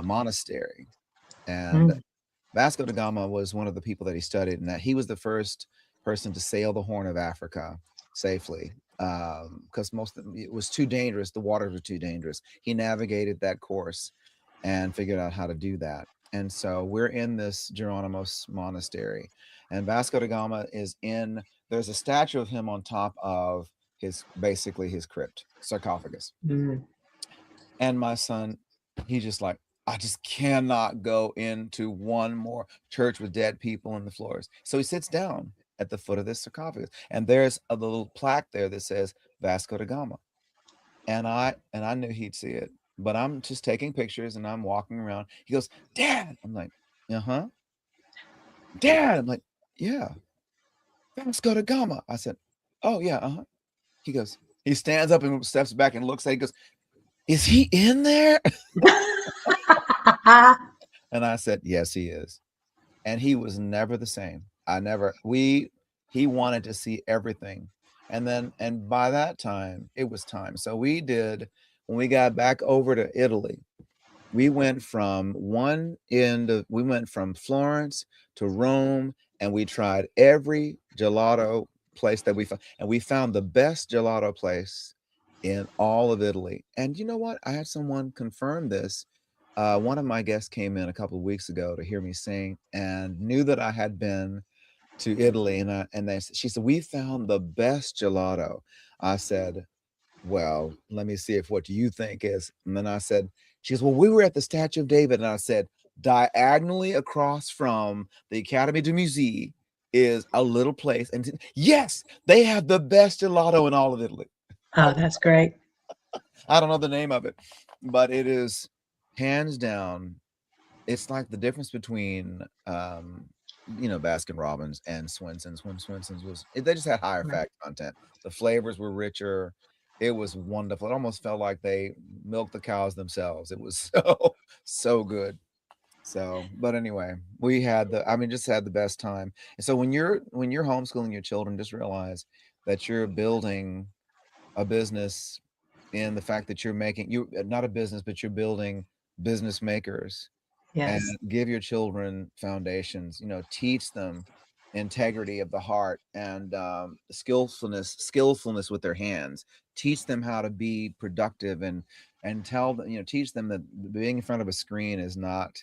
monastery, and Mm. Vasco da Gama was one of the people that he studied, and that he was the first person to sail the Horn of Africa safely, because most of it was too dangerous. The waters were too dangerous. He navigated that course and figured out how to do that. And so we're in this Geronimos monastery, and Vasco da Gama is in. There's a statue of him on top of basically his crypt sarcophagus. Mm. And my son, he's just like, I just cannot go into one more church with dead people in the floors. So he sits down at the foot of this sarcophagus, and there's a little plaque there that says Vasco da Gama. And I knew he'd see it, but I'm just taking pictures and I'm walking around. He goes, Dad. I'm like, uh-huh. Dad. I'm like, yeah, Vasco da Gama. I said, oh yeah, uh-huh. He goes, he stands up and steps back and looks at it. He goes, is he in there? And I said, yes, he is. And he was never the same. He wanted to see everything. And by that time, it was time. So when we got back over to Italy, we went from Florence to Rome, and we tried every gelato place that we found. And we found the best gelato place in all of Italy. And you know what? I had someone confirm this. One of my guests came in a couple of weeks ago to hear me sing and knew that I had been to Italy, and she said, we found the best gelato. I said, well, let me see if what you think is. And then I said, she goes, well, we were at the Statue of David. And I said, diagonally across from the Academy du Musée is a little place. And yes, they have the best gelato in all of Italy. Oh, that's great. I don't know the name of it, but it is hands down. It's like the difference between, Baskin Robbins and Swenson's. When Swenson's they just had higher Right. fat content. The flavors were richer. It was wonderful. It almost felt like they milked the cows themselves. It was so good. So, but anyway, just had the best time. And so when you're homeschooling your children, just realize that you're building a business in the fact that you not a business, but you're building business makers, and Yes. give your children foundations. Teach them integrity of the heart, and skillfulness with their hands. Teach them how to be productive, and tell them, teach them that being in front of a screen is not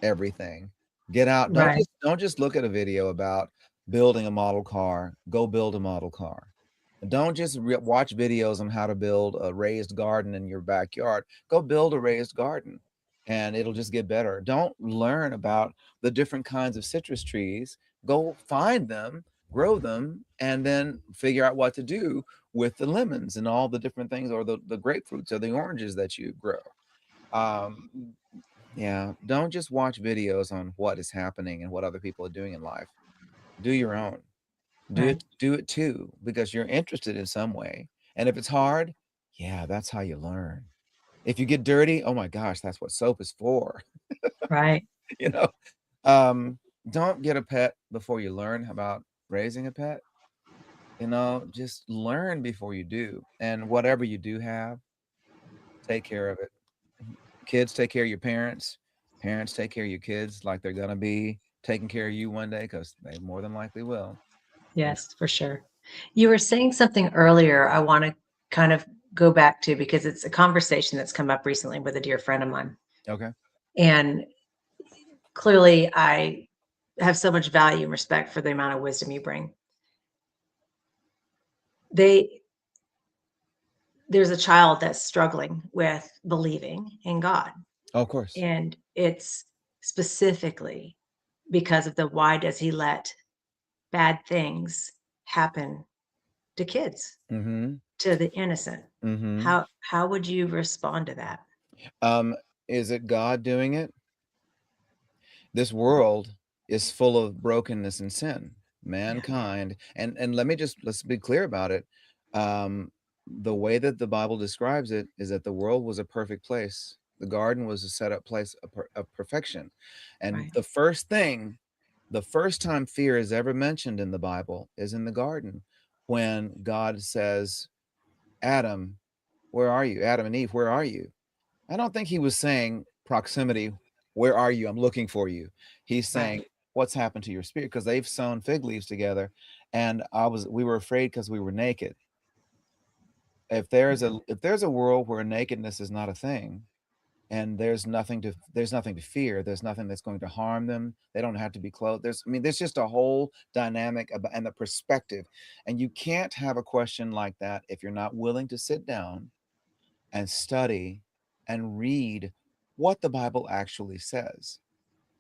everything. Get out. Right. Don't just look at a video about building a model car. Go build a model car. Don't just watch videos on how to build a raised garden in your backyard. Go build a raised garden, and it'll just get better. Don't learn about the different kinds of citrus trees. Go find them, grow them, and then figure out what to do with the lemons and all the different things, or the grapefruits or the oranges that you grow. Um, yeah, don't just watch videos on what is happening and what other people are doing in life. Do your own. Right. Do it too, because you're interested in some way. And if it's hard, yeah, that's how you learn. If you get dirty, oh my gosh, that's what soap is for. Right. You know, um, don't get a pet before you learn about raising a pet. Just learn before you do. And whatever you do have, take care of it. Kids, take care of your parents. Parents, take care of your kids like they're gonna be taking care of you one day, because they more than likely will. You Yes, for sure. You were saying something earlier I want to kind of go back to because it's a conversation that's come up recently with a dear friend of mine. Okay. And clearly, I have so much value and respect for the amount of wisdom you bring. There's a child that's struggling with believing in God. Oh, of course. And it's specifically because of the why does he let bad things happen to kids, Mm-hmm. to the innocent? Mm-hmm. How would you respond to that? Is it God doing it? This world is full of brokenness and sin. Yeah, Mankind, and let's be clear about it. Um, the way that the Bible describes it is that the world was a perfect place. The garden was a set up place of perfection. And right. the first time fear is ever mentioned in the Bible is in the garden when God says, Adam, where are you? Adam and Eve, where are you? I don't think he was saying proximity. Where are you? I'm looking for you. He's Right. saying, what's happened to your spirit? Because they've sewn fig leaves together, and we were afraid because we were naked. Yeah. If there's a world where nakedness is not a thing, and there's nothing to fear, there's nothing that's going to harm them. They don't have to be clothed. There's just a whole dynamic about, and the perspective. And you can't have a question like that if you're not willing to sit down and study and read what the Bible actually says.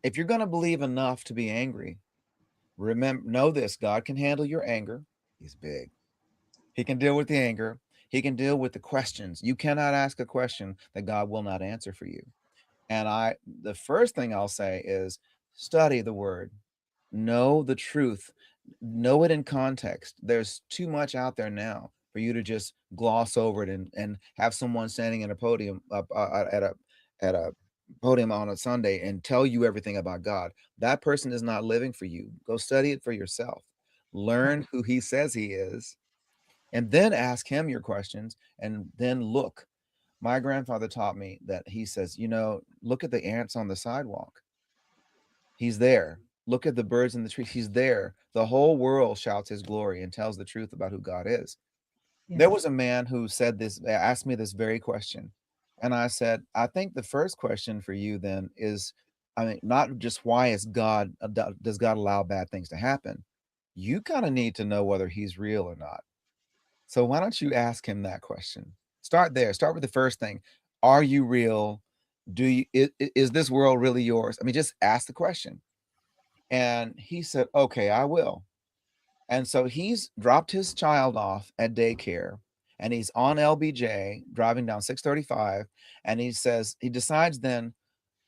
If you're going to believe enough to be angry, know this: God can handle your anger. He's big. He can deal with the anger. He can deal with the questions. You cannot ask a question that God will not answer for you. And the first thing I'll say is study the word, know the truth, know it in context. There's too much out there now for you to just gloss over it and have someone standing in a podium at a podium on a Sunday and tell you everything about God. That person is not living for you. Go study it for yourself. Right. Learn who he says he is, and then ask him your questions, and then look. My grandfather taught me that he says, look at the ants on the sidewalk. He's there. Look at the birds in the trees. He's there. The whole world shouts his glory and tells the truth about who God is. Yeah. There was a man who asked me this very question. And I said, I think the first question for you then is, not just why does God allow bad things to happen? You kind of need to know whether he's real or not. So why don't you ask him that question? Start there. Start with the first thing. Are you real? Is this world really yours? Just ask the question. And he said, okay, I will. And so he's dropped his child off at daycare, and he's on LBJ driving down 635. And he decides then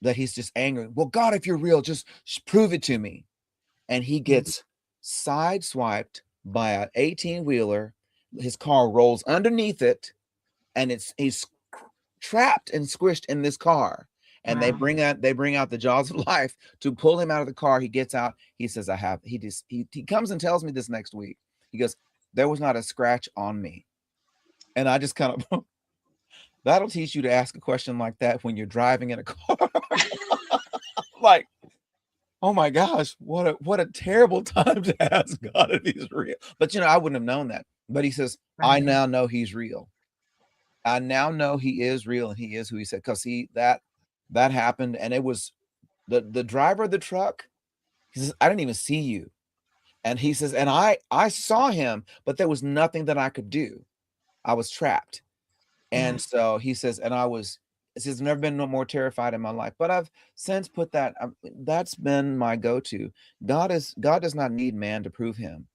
that he's just angry. Well, God, if you're real, just prove it to me. And he Mm. gets sideswiped by an 18-wheeler. His car rolls underneath it, and he's trapped and squished in this car. And they Wow. bring out the jaws of life to pull him out of the car. He gets out. He says, he comes and tells me this next week. He goes, there was not a scratch on me. And I just kind of that'll teach you to ask a question like that when you're driving in a car. Like, oh my gosh, what a terrible time to ask God if he's real. But I wouldn't have known that. But he says, I Right. now know he's real. I now know he is real, and he is who he said, because that happened. And it was the driver of the truck. He says, I didn't even see you. And he says, and I saw him, but there was nothing that I could do. I was trapped. Yeah. And so he says, he says, never been no more terrified in my life. But I've since put that's been my go-to. God does not need man to prove him.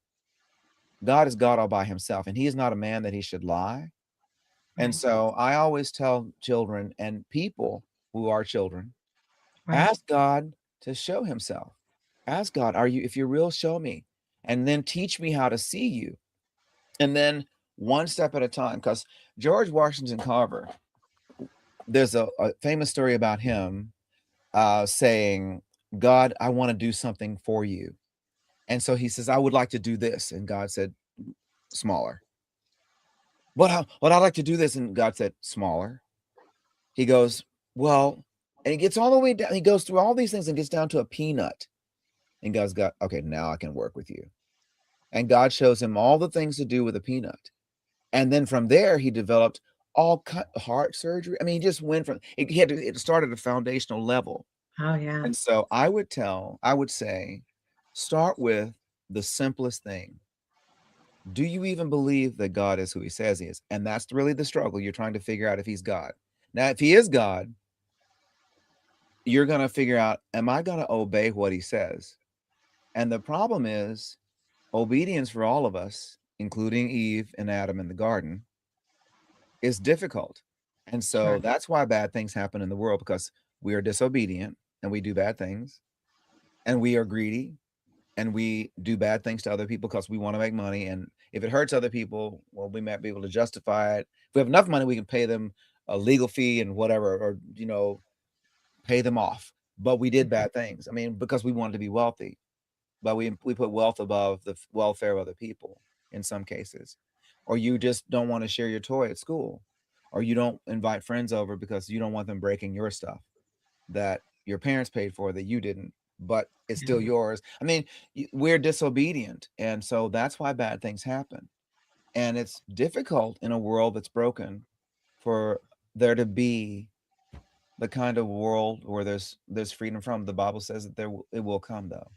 God is God all by himself, and he is not a man that he should lie. And Right. so I always tell children and people who are children, Right. ask God to show himself. Ask God, if you're real, show me. And then teach me how to see you. And then one step at a time, because George Washington Carver, there's a famous story about him saying, God, I want to do something for you. And so he says, I would like to do this. And God said, smaller. What I'd like to do this. And God said, smaller. He goes, well, and he gets all the way down. He goes through all these things and gets down to a peanut. And God's got, okay, now I can work with you. And God shows him all the things to do with a peanut. And then from there, he developed all heart surgery. I mean, he just went from it started at a foundational level. Oh, yeah. And so I would say, start with the simplest thing. Do you even believe that God is who he says he is? And that's really the struggle. You're trying to figure out if he's God. Now, if he is God, you're going to figure out, am I going to obey what he says? And the problem is obedience for all of us, including Eve and Adam in the garden, is difficult. And so Sure. that's why bad things happen in the world, because we are disobedient and we do bad things, and we are greedy and we do bad things to other people because we want to make money. And if it hurts other people, well, we might be able to justify it. If we have enough money, we can pay them a legal fee and whatever, or, pay them off. But we did Mhm. bad things. I mean, because we wanted to be wealthy, but we put wealth above the welfare of other people in some cases. Or you just don't want to share your toy at school, or you don't invite friends over because you don't want them breaking your stuff that your parents paid for that you didn't, but it's Yeah. still yours. I mean, we're disobedient. And so that's why bad things happen. And it's difficult in a world that's broken for there to be the kind of world where there's freedom from. The Bible says that it will come though.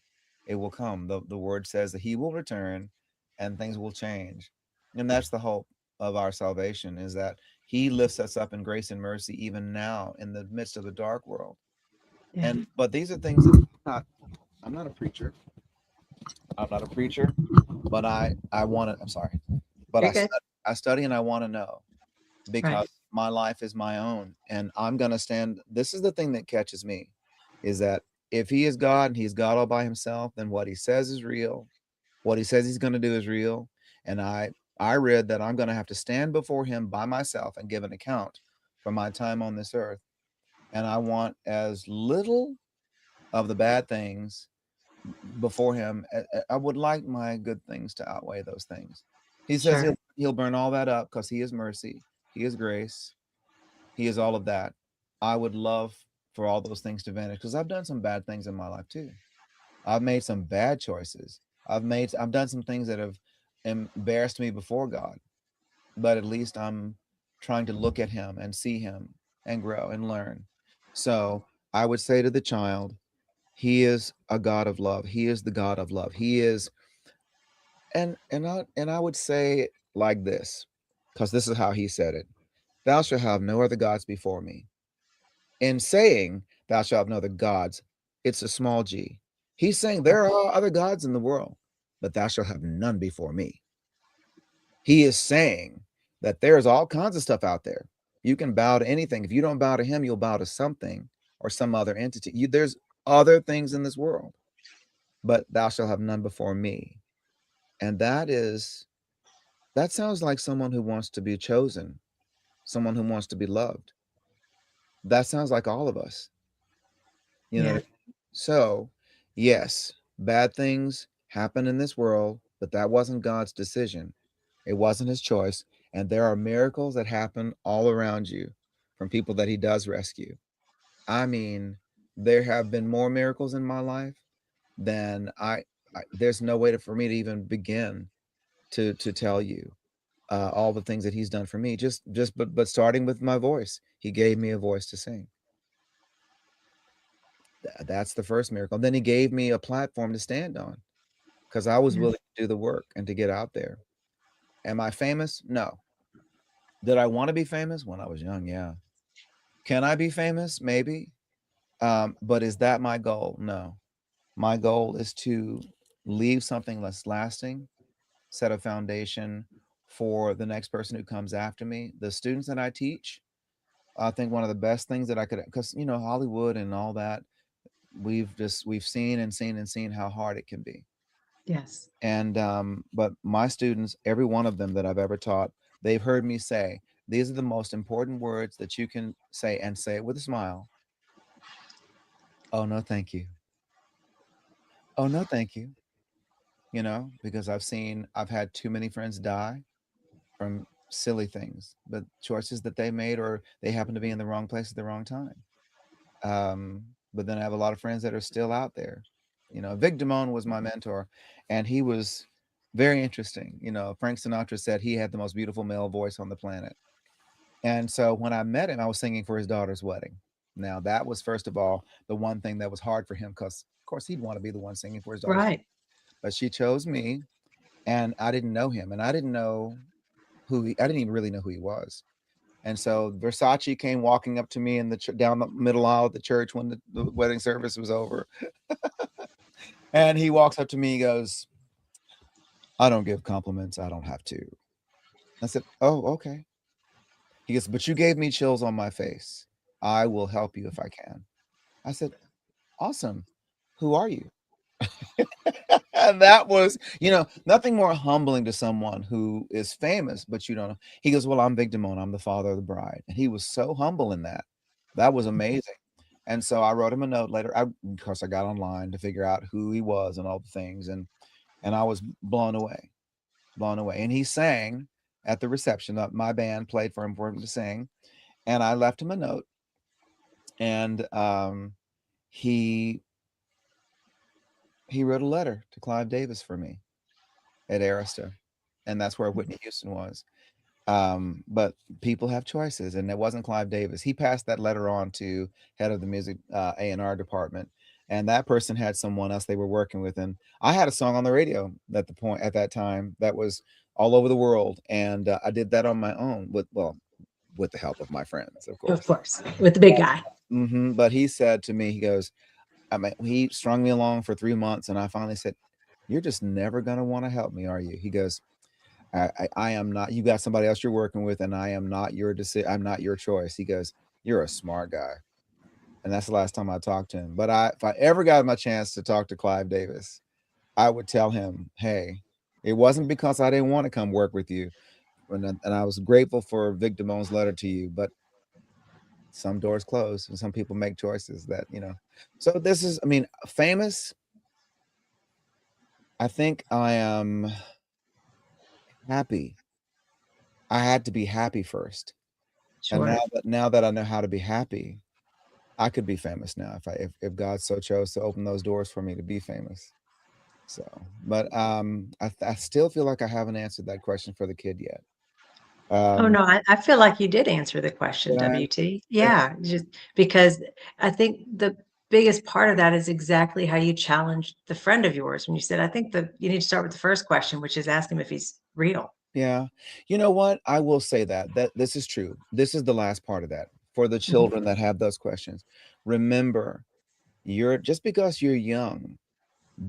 It will come. The word says that he will return and things will change. And that's the hope of our salvation, is that he lifts us up in grace and mercy even now in the midst of the dark world. Yeah. And but these are things that I'm not a preacher. I'm not a preacher, but I want to. I'm sorry, but You're good. I study and I want to know, Right. because my life is my own, and I'm gonna stand. This is the thing that catches me, is that if he is God and he's God all by himself, then what he says is real. What he says he's going to do is real, and I read that I'm going to have to stand before him by myself and give an account for my time on this earth, and I want as little of the bad things before him. I would like my good things to outweigh those things. He says Sure. he'll burn all that up because he is mercy, he is grace, he is all of that. I would love for all those things to vanish, because I've done some bad things in my life too. I've made some bad choices. I've done some things that have embarrassed me before God, but at least I'm trying to look at him and see him and grow and learn. So I would say to the child, he is a God of love. He is the God of love. He is, and I would say it like this, because this is how he said it: "Thou shalt have no other gods before me." In saying, "Thou shalt have no other gods," it's a small g. He's saying there are other gods in the world, but thou shalt have none before me. He is saying that there's all kinds of stuff out there. You can bow to anything. If you don't bow to him, you'll bow to something or some other entity. There's other things in this world, but thou shalt have none before me. And that sounds like someone who wants to be chosen, someone who wants to be loved. That sounds like all of us. You know what I Yeah. mean? So, yes, bad things happen in this world, but that wasn't God's decision. It wasn't his choice. And there are miracles that happen all around you from people that he does rescue. I mean, there have been more miracles in my life than there's no way for me to even begin to tell you all the things that he's done for me. But starting with my voice, he gave me a voice to sing. That's the first miracle. Then he gave me a platform to stand on, because I was Yeah. willing to do the work and to get out there. Am I famous? No. Did I want to be famous when I was young? Yeah. Can I be famous? Maybe. But is that my goal? No. My goal is to leave something that's lasting, set a foundation for the next person who comes after me. The students that I teach, I think one of the best things that I could, because Hollywood and all that, we've seen and seen and seen how hard it can be. Yes. And but my students, every one of them that I've ever taught, they've heard me say, these are the most important words that you can say, and say it with a smile. Oh no, thank you. Oh no, thank you. Because I've had too many friends die from silly things, but choices that they made, or they happen to be in the wrong place at the wrong time. But then I have a lot of friends that are still out there. Vic Damone was my mentor, and he was very interesting. Frank Sinatra said he had the most beautiful male voice on the planet. And so when I met him, I was singing for his daughter's wedding. Now, that was, first of all, the one thing that was hard for him because, of course, he'd want to be the one singing for his daughter's wedding. Right. But she chose me, and I didn't know him, and I didn't know I didn't even really know who he was. And so Versace came walking up to me in the down the middle aisle of the church when the wedding service was over. And he walks up to me, he goes, "I don't give compliments. I don't have to." I said, "Oh, okay." He goes, "But you gave me chills on my face. I will help you if I can." I said, "Awesome. Who are you?" And that was, nothing more humbling to someone who is famous, but you don't know. He goes, "Well, I'm Big Damone. I'm the father of the bride." And he was so humble in that. That was amazing. And so I wrote him a note later. Of course, I got online to figure out who he was and all the things. And I was blown away, blown away. And he sang at the reception. My band played for him to sing. And I left him a note. And he wrote a letter to Clive Davis for me at Arista, and that's where Whitney Houston was. But people have choices, and it wasn't Clive Davis. He passed that letter on to head of the music A&R department, and that person had someone else they were working with. And I had a song on the radio at that time that was all over the world, and I did that on my own with the help of my friends, of Of course. course. With the big guy. But he said to me, he goes, I mean, he strung me along for 3 months, and I finally said, "You're just never gonna want to help me, are you?" He goes, I am not. You got somebody else you're working with, and I am not your decision. I'm not your choice." He goes, "You're a smart guy," and that's the last time I talked to him. But if I ever got my chance to talk to Clive Davis, I would tell him, "Hey, it wasn't because I didn't want to come work with you, and I was grateful for Vic Damone's letter to you, but some doors close, and some people make choices that So this is, I mean, famous. I think I am happy. I had to be happy first. And Sure. now that I know how to be happy, I could be famous now if God so chose to open those doors for me to be famous. So, but I still feel like I haven't answered that question for the kid yet. Oh, Um, no, I feel like you did answer the question, did I? WT. Did Yeah, just because I think the biggest part of that is exactly how you challenged the friend of yours when you said, I think you need to start with the first question, which is ask him if he's real. Yeah. You know what? I will say that this is true. This is the last part of that for the Mhm. children that have those questions. Remember, just because you're young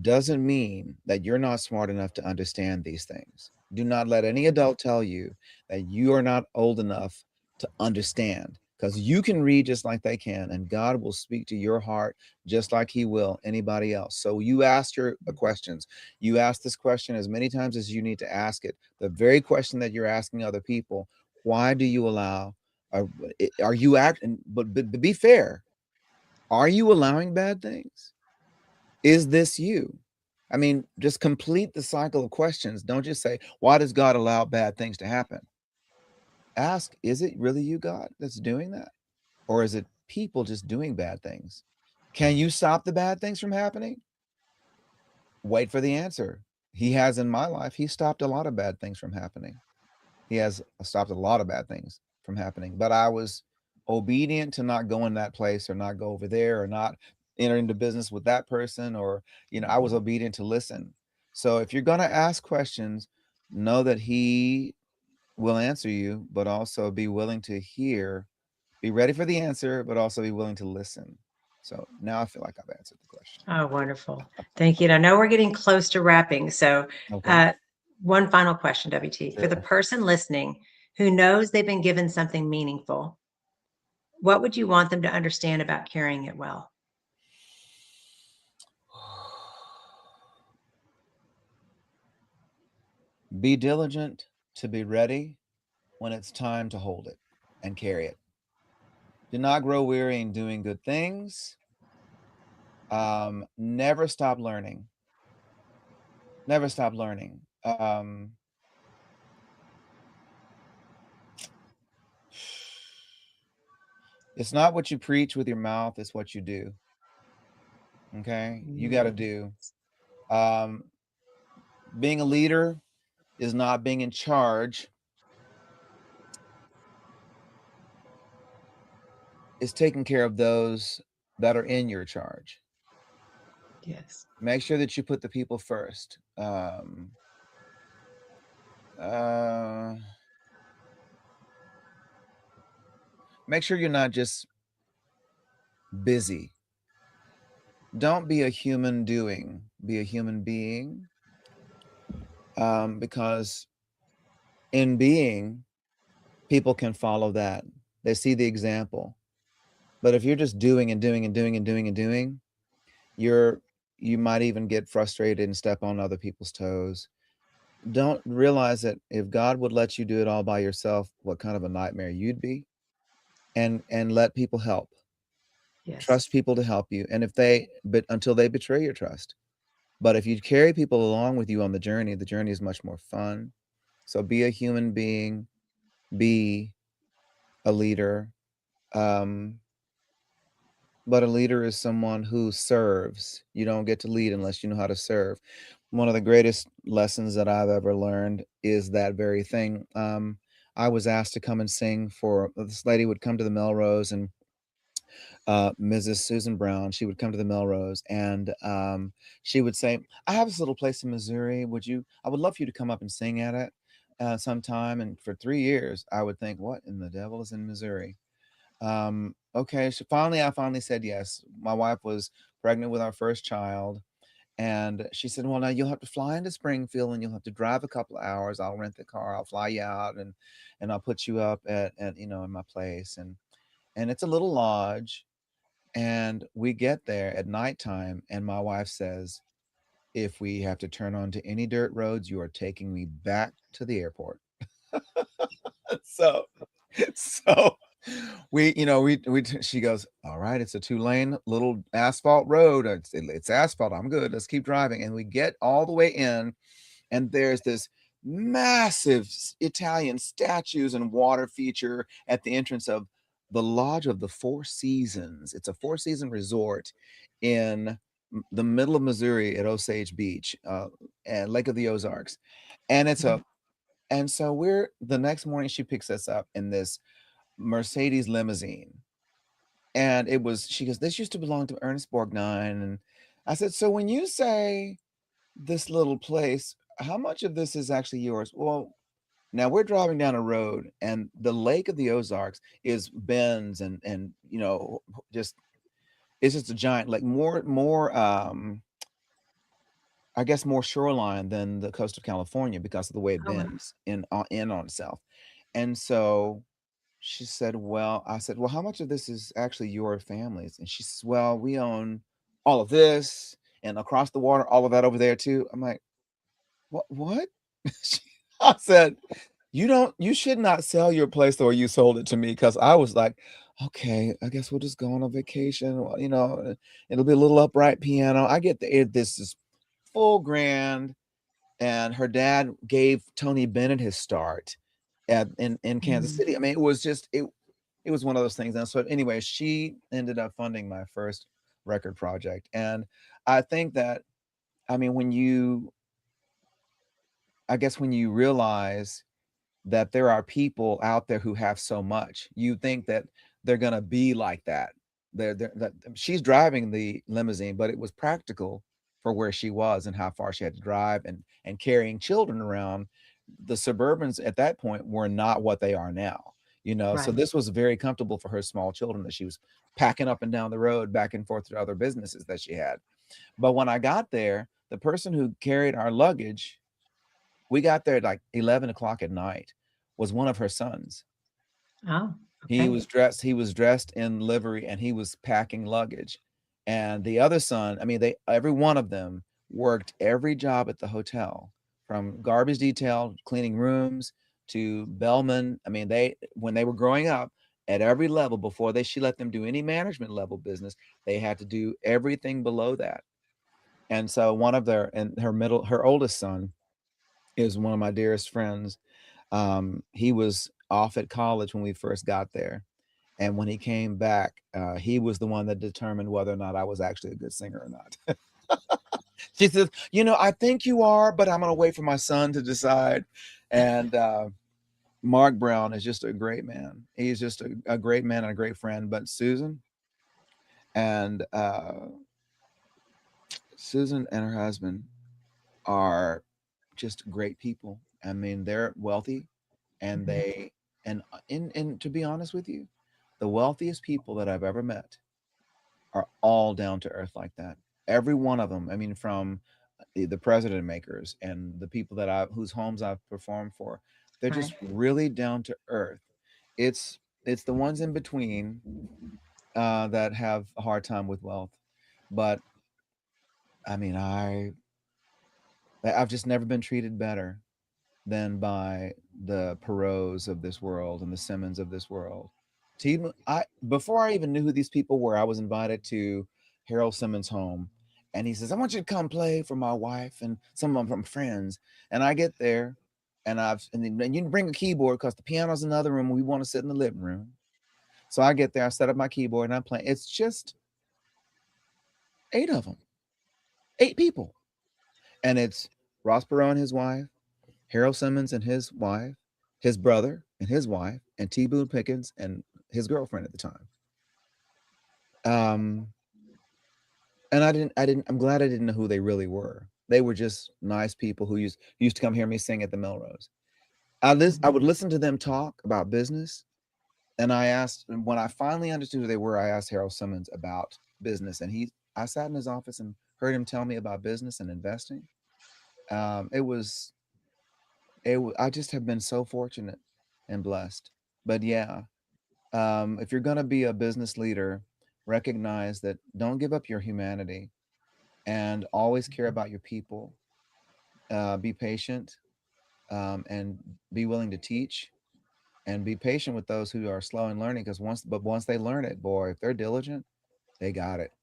doesn't mean that you're not smart enough to understand these things. Do not let any adult tell you that you are not old enough to understand, because you can read just like they can, and God will speak to your heart just like He will anybody else. So you ask your questions. You ask this question as many times as you need to ask it. The very question that you're asking other people: Why do you allow? Are, are you acting? But be fair. Are you allowing bad things? Is this you? I mean, just complete the cycle of questions. Don't just say, "Why does God allow bad things to happen?" Ask, is it really you, God, that's doing that? Or is it people just doing bad things? Can you stop the bad things from happening? Wait for the answer. He has in my life, he stopped a lot of bad things from happening. He has stopped a lot of bad things from happening. But I was obedient to not go in that place or not go over there or not enter into business with that person, or, I was obedient to listen. So if you're going to ask questions, know that he will answer you, but also be willing to hear, be ready for the answer, but also be willing to listen. So now I feel like I've answered the question. Oh, wonderful. Thank you. And I know we're getting close to wrapping. So, Okay. uh, one final question, WT. For the Sure. person listening who knows they've been given something meaningful, what would you want them to understand about carrying it well? Be diligent to be ready when it's time to hold it and carry it. Do not grow weary in doing good things. Never stop learning. Never stop learning. It's not what you preach with your mouth, it's what you do. Okay? You got to Mm. do. Um, Being a leader is not being in charge, is taking care of those that are in your charge. Yes. Make sure that you put the people first. Uh, Make sure you're not just busy. Don't be a human doing, be a human being. Because in being, people can follow that. They see the example. But if you're just doing and doing and doing and doing and doing, you're you might even get frustrated and step on other people's toes. Don't realize that if God would let you do it all by yourself, what kind of a nightmare you'd be. And let people help. Yes. Trust people to help you. And if they but until they betray your trust. But if you carry people along with you on the journey is much more fun. So be a human being, be a leader. Um, but a leader is someone who serves. You don't get to lead unless you know how to serve. One of the greatest lessons that I've ever learned is that very thing. I was asked to come and sing for this lady would come to the Melrose, and Mrs. Susan Brown. She would come to the Melrose, and she would say, "I have this little place in Missouri. Would you? I would love for you to come up and sing at it sometime." And for 3 years, I would think, "What in the devil is in Missouri?" Okay, so I finally said yes. My wife was pregnant with our first child, and she said, "Well, now you'll have to fly into Springfield, and you'll have to drive a couple of hours. I'll rent the car. I'll fly you out, and I'll put you up at in my place, and it's a little lodge." And we get there at nighttime, and my wife says, "If we have to turn onto any dirt roads, you are taking me back to the airport." So, so she goes, "All right, it's a 2-lane little asphalt road. It's asphalt. I'm good. Let's keep driving." And we get all the way in, and there's this massive Italian statues and water feature at the entrance of the Lodge of the Four Seasons. It's a four-season resort in the middle of Missouri at Osage Beach, and Lake of the Ozarks. And it's Mhm. a and so we're the next morning she picks us up in this Mercedes limousine. And she goes, "This used to belong to Ernest Borgnine." And I said, "So when you say this little place, how much of this is actually yours?" "Well, now we're driving down a road, and the Lake of the Ozarks is bends and just it's just a giant, like more I guess more shoreline than the coast of California because of the way it Oh, wow. bends in on itself." And so she said, "Well," I said, "Well, how much of this is actually your family's?" And she says, "Well, we own all of this, and across the water, all of that over there too." I'm like, What?" I said, You should not sell your place the way you sold it to me." Because I was like, "Okay, I guess we'll just go on a vacation. Well, it'll be a little upright piano." I get this is full grand, and her dad gave Tony Bennett his start in Kansas Mm. City. I mean, it was one of those things. And so anyway, she ended up funding my first record project. And I think that, I mean, I guess when you realize that there are people out there who have so much, you think that they're going to be like that. That she's driving the limousine, but it was practical for where she was and how far she had to drive, and carrying children around. The Suburbans at that point were not what they are now, so Right. this was very comfortable for her small children that she was packing up and down the road back and forth to other businesses that she had. But when I got there, the person who carried our luggage, we got there at like 11 o'clock at night, was one of her sons. Oh, He okay. was dressed in livery, and he was packing luggage. And the other son, I mean, every one of them worked every job at the hotel, from garbage detail, cleaning rooms, to bellman. I mean, when they were growing up, at every level, before she let them do any management level business, they had to do everything below that. And so her oldest son is one of my dearest friends. He was off at college when we first got there. And when he came back, he was the one that determined whether or not I was actually a good singer or not. She says, "I think you are, but I'm going to wait for my son to decide." And Mark Brown is just a great man. He's just a great man and a great friend. But and Susan and her husband are just great people. I mean, they're wealthy, and Mhm. and to be honest with you, the wealthiest people that I've ever met are all down to earth like that. Every one of them. I mean, from the president makers and the people that I whose homes I've performed for, they're Right. just really down to earth. It's the ones in between that have a hard time with wealth. But I mean, I've just never been treated better than by the Perot's of this world and the Simmons of this world. I before I even knew who these people were, I was invited to Harold Simmons' home, and he says, "I want you to come play for my wife and some of them friends." And I get there, and you can bring a keyboard because the piano's in the other room. We want to sit in the living room. So I get there, I set up my keyboard, and I'm playing. It's just eight of them, eight people, and it's Ross Perot and his wife, Harold Simmons and his wife, his brother and his wife, and T. Boone Pickens and his girlfriend at the time. Um, and I'm glad I didn't know who they really were. They were just nice people who used to come hear me sing at the Melrose. I Mhm. would listen to them talk about business, and when I finally understood who they were, I asked Harold Simmons about business, and I sat in his office and heard him tell me about business and investing. It was I just have been so fortunate and blessed. But yeah, if you're going to be a business leader, recognize that don't give up your humanity and always care about your people. Be patient, and be willing to teach, and be patient with those who are slow in learning. Because once they learn it, boy, if they're diligent, they got it.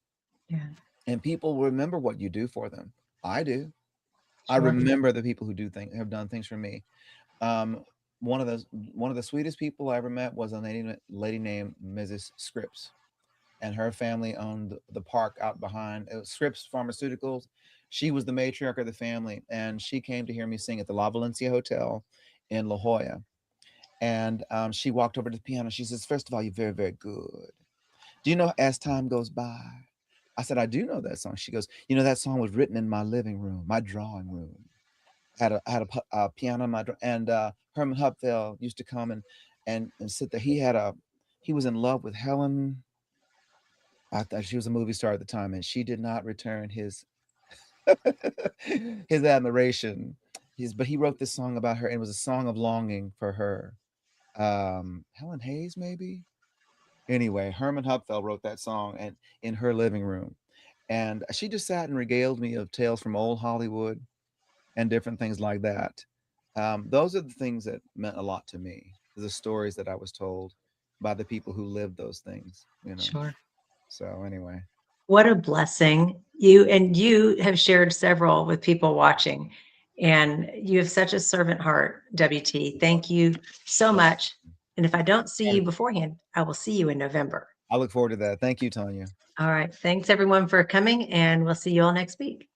Yeah. And people remember what you do for them. I do. I Sure. remember the people who do things have done things for me. Um, one of the sweetest people I ever met was a lady named Mrs. Scripps, and her family owned the park out behind Scripps Pharmaceuticals. She was the matriarch of the family, and she came to hear me sing at the La Valencia Hotel in La Jolla. And she walked over to the piano. She says, "First of all, you're very, very good. Do you know As Time Goes By?" I said, "I do know that song." She goes, "You know, that song was written in my living room, my drawing room. I had a piano in and Herman Hupfeld used to come and sit there. He was in love with Helen. I thought she was a movie star at the time, and she did not return his his admiration. But he wrote this song about her, and it was a song of longing for her. Helen Hayes, maybe. Anyway, Herman Hupfeld wrote that song and in her living room, and she just sat and regaled me of tales from old Hollywood and different things like that. Those are the things that meant a lot to me. The stories that I was told by the people who lived those things. Sure. So anyway, What a blessing. You have shared several with people watching, and you have such a servant heart, WT. Thank you so much. And if I don't see you beforehand, I will see you in November. I look forward to that. Thank you, Tanya. All right. Thanks everyone for coming, and we'll see you all next week.